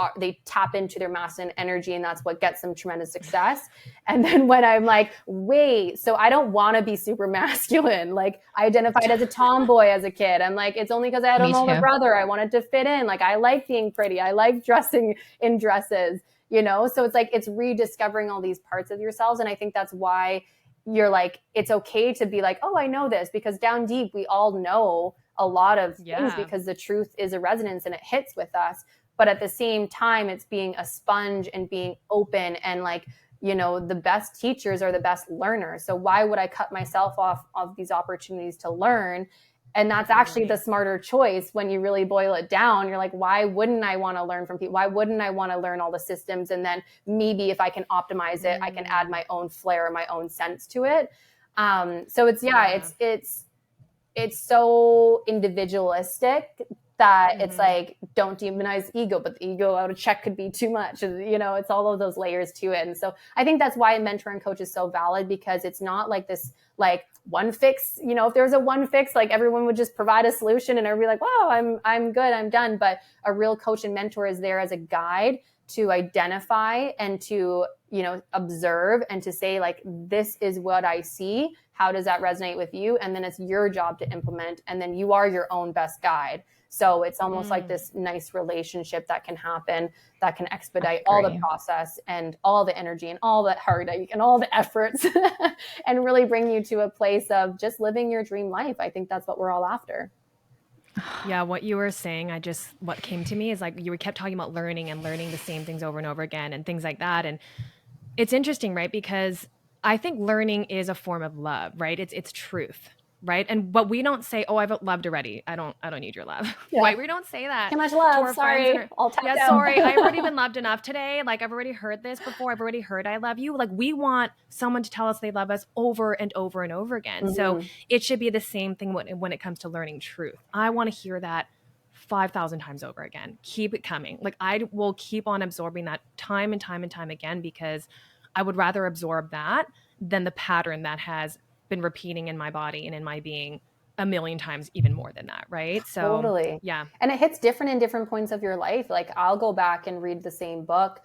tap into their masculine energy, and that's what gets them tremendous success. And then when I'm like, wait, so I don't want to be super masculine. Like, I identified as a tomboy as a kid. I'm like, it's only because I had an older brother. I wanted to fit in. Like, I like being pretty. I like dressing in dresses, So it's like, it's rediscovering all these parts of yourselves. And I think that's why you're like, it's okay to be like, oh, I know this, because down deep, we all know a lot of things, because the truth is a resonance and it hits with us. But at the same time, it's being a sponge and being open, and like, the best teachers are the best learners. So why would I cut myself off of these opportunities to learn? And that's actually the smarter choice when you really boil it down. You're like, why wouldn't I want to learn from people? Why wouldn't I want to learn all the systems? And then maybe if I can optimize it, I can add my own flair, my own sense to it. So it's so individualistic that it's like, don't demonize ego, but the ego out of check could be too much. It's all of those layers to it. And so I think that's why mentor and coach is so valid, because it's not like this, like one fix, if there's a one fix, like everyone would just provide a solution and everybody like, wow, I'm good, I'm done. But a real coach and mentor is there as a guide to identify and to, observe, and to say like, this is what I see. How does that resonate with you? And then it's your job to implement. And then you are your own best guide. So it's almost like this nice relationship that can happen, that can expedite all the process and all the energy and all the heartache and all the efforts and really bring you to a place of just living your dream life. I think that's what we're all after. Yeah, what you were saying, what came to me is like, you kept talking about learning and learning the same things over and over again and things like that. And it's interesting, right? Because I think learning is a form of love, right? It's truth, right? But we don't say, "Oh, I've loved already. I don't need your love." Right? We don't say that. Too much love. Sorry, I'll tap down. Sorry, I've already been loved enough today. Like, I've already heard this before. I've already heard I love you. Like, we want someone to tell us they love us over and over and over again. So it should be the same thing when it comes to learning truth. I want to hear that 5,000 times over again. Keep it coming. Like, I will keep on absorbing that time and time and time again, because I would rather absorb that than the pattern that has been repeating in my body and in my being a million times, even more than that. Right. So totally. Yeah. And it hits different in different points of your life. Like, I'll go back and read the same book.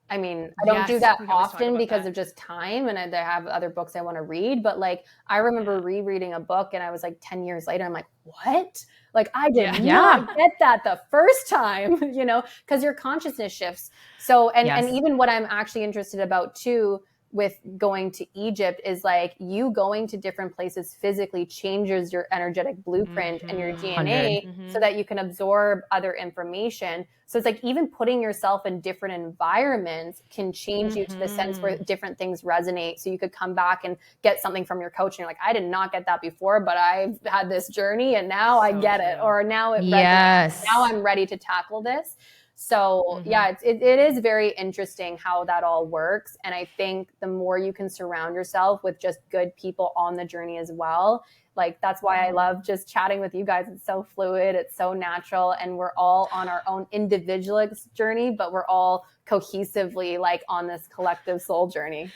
I mean, I don't do that often because of just time, and I have other books I want to read. But like, I remember rereading a book, and I was like 10 years later, I'm like, what? Like, I did not get that the first time, because your consciousness shifts. So, and even what I'm actually interested about too, with going to Egypt is like you going to different places physically changes your energetic blueprint and your DNA so that you can absorb other information. So it's like even putting yourself in different environments can change you to the sense where different things resonate. So you could come back and get something from your coach and you're like, I did not get that before, but I've had this journey and now I get it. Or now it resonates. Now I'm ready to tackle this. So yeah, it is very interesting how that all works. And I think the more you can surround yourself with just good people on the journey as well, like that's why I love just chatting with you guys. It's so fluid, it's so natural, and we're all on our own individual journey, but we're all cohesively like on this collective soul journey.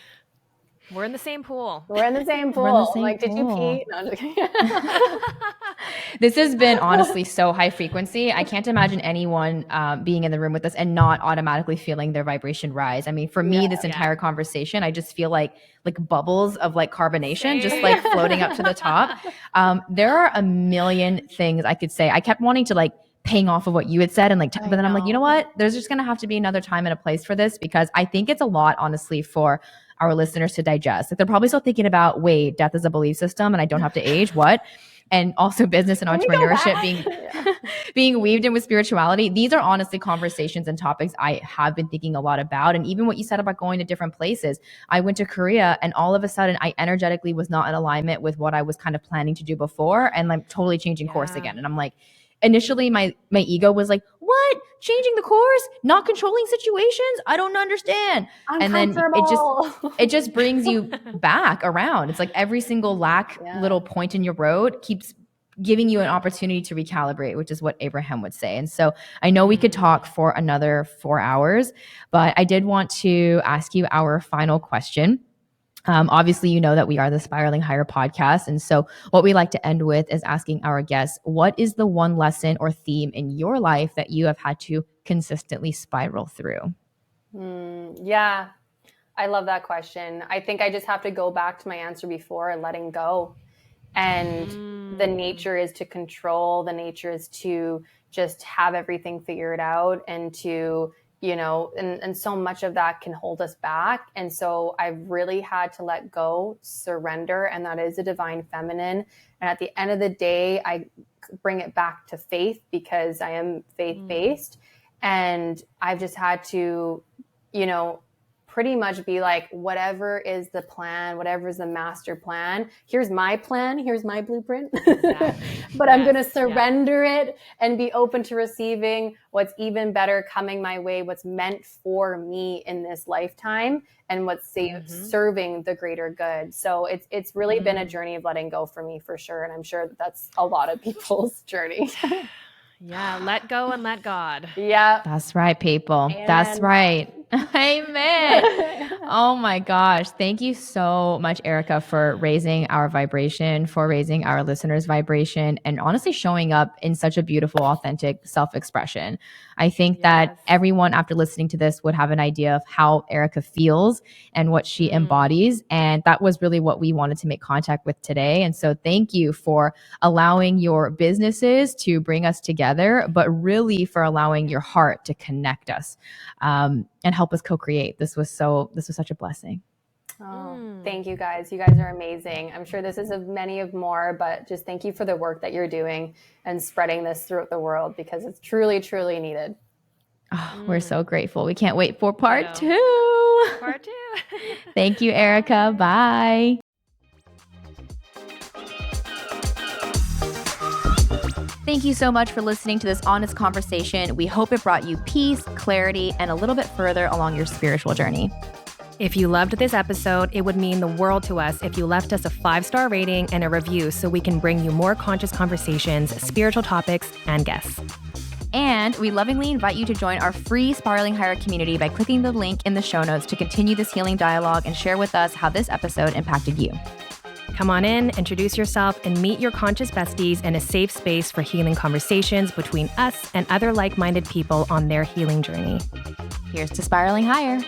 We're in the same pool. We're in the same pool. Like, did you pee? No, I'm just kidding. This has been honestly so high frequency. I can't imagine anyone being in the room with us and not automatically feeling their vibration rise. I mean, for me, this entire conversation, I just feel like bubbles of like carbonation, just like floating up to the top. There are a million things I could say. I kept wanting to like paying off of what you had said and like, but then I'm like, you know what? There's just going to have to be another time and a place for this, because I think it's a lot, honestly, for our listeners to digest. Like they're probably still thinking about, wait, death is a belief system and I don't have to age. What? And also business and entrepreneurship being weaved in with spirituality. These are honestly conversations and topics I have been thinking a lot about. And even what you said about going to different places. I went to Korea and all of a sudden I energetically was not in alignment with what I was kind of planning to do before, and like totally changing course again. And I'm like, initially my ego was like, what? Changing the course? Not controlling situations? I don't understand. And then it just brings you back around. It's like every single little point in your road keeps giving you an opportunity to recalibrate, which is what Abraham would say. And so I know we could talk for another 4 hours, but I did want to ask you our final question. Obviously, you know that we are the Spiraling Higher podcast. And so what we like to end with is asking our guests, what is the one lesson or theme in your life that you have had to consistently spiral through? Yeah, I love that question. I think I just have to go back to my answer before, letting go. And the nature is to control. The nature is to just have everything figured out and to and so much of that can hold us back. And so I've really had to let go, surrender, and that is a divine feminine. And at the end of the day, I bring it back to faith because I am faith-based. And I've just had to, pretty much be like, whatever is the plan, whatever is the master plan, here's my plan, here's my blueprint. But I'm going to surrender it and be open to receiving what's even better coming my way, what's meant for me in this lifetime, and what's serving the greater good. So it's really been a journey of letting go for me, for sure. And I'm sure that's a lot of people's journey. Yeah, let go and let God. Yeah. That's right, people. That's right. Amen. Oh my gosh. Thank you so much, Erica, for raising our vibration, for raising our listeners' vibration, and honestly showing up in such a beautiful, authentic self-expression. I think that everyone after listening to this would have an idea of how Erica feels and what she embodies. And that was really what we wanted to make contact with today. And so thank you for allowing your businesses to bring us together, but really for allowing your heart to connect us and help us co-create. This was such a blessing. Thank you guys. You guys are amazing. I'm sure this is of many of more, but just thank you for the work that you're doing and spreading this throughout the world, because it's truly, truly needed. Oh, we're so grateful. We can't wait for part 2. Part 2. Thank you, Erica. Bye. Thank you so much for listening to this honest conversation. We hope it brought you peace, clarity, and a little bit further along your spiritual journey. If you loved this episode, it would mean the world to us if you left us a 5-star rating and a review so we can bring you more conscious conversations, spiritual topics, and guests. And we lovingly invite you to join our free Spiraling Higher community by clicking the link in the show notes to continue this healing dialogue and share with us how this episode impacted you. Come on in, introduce yourself, and meet your conscious besties in a safe space for healing conversations between us and other like-minded people on their healing journey. Here's to Spiraling Higher.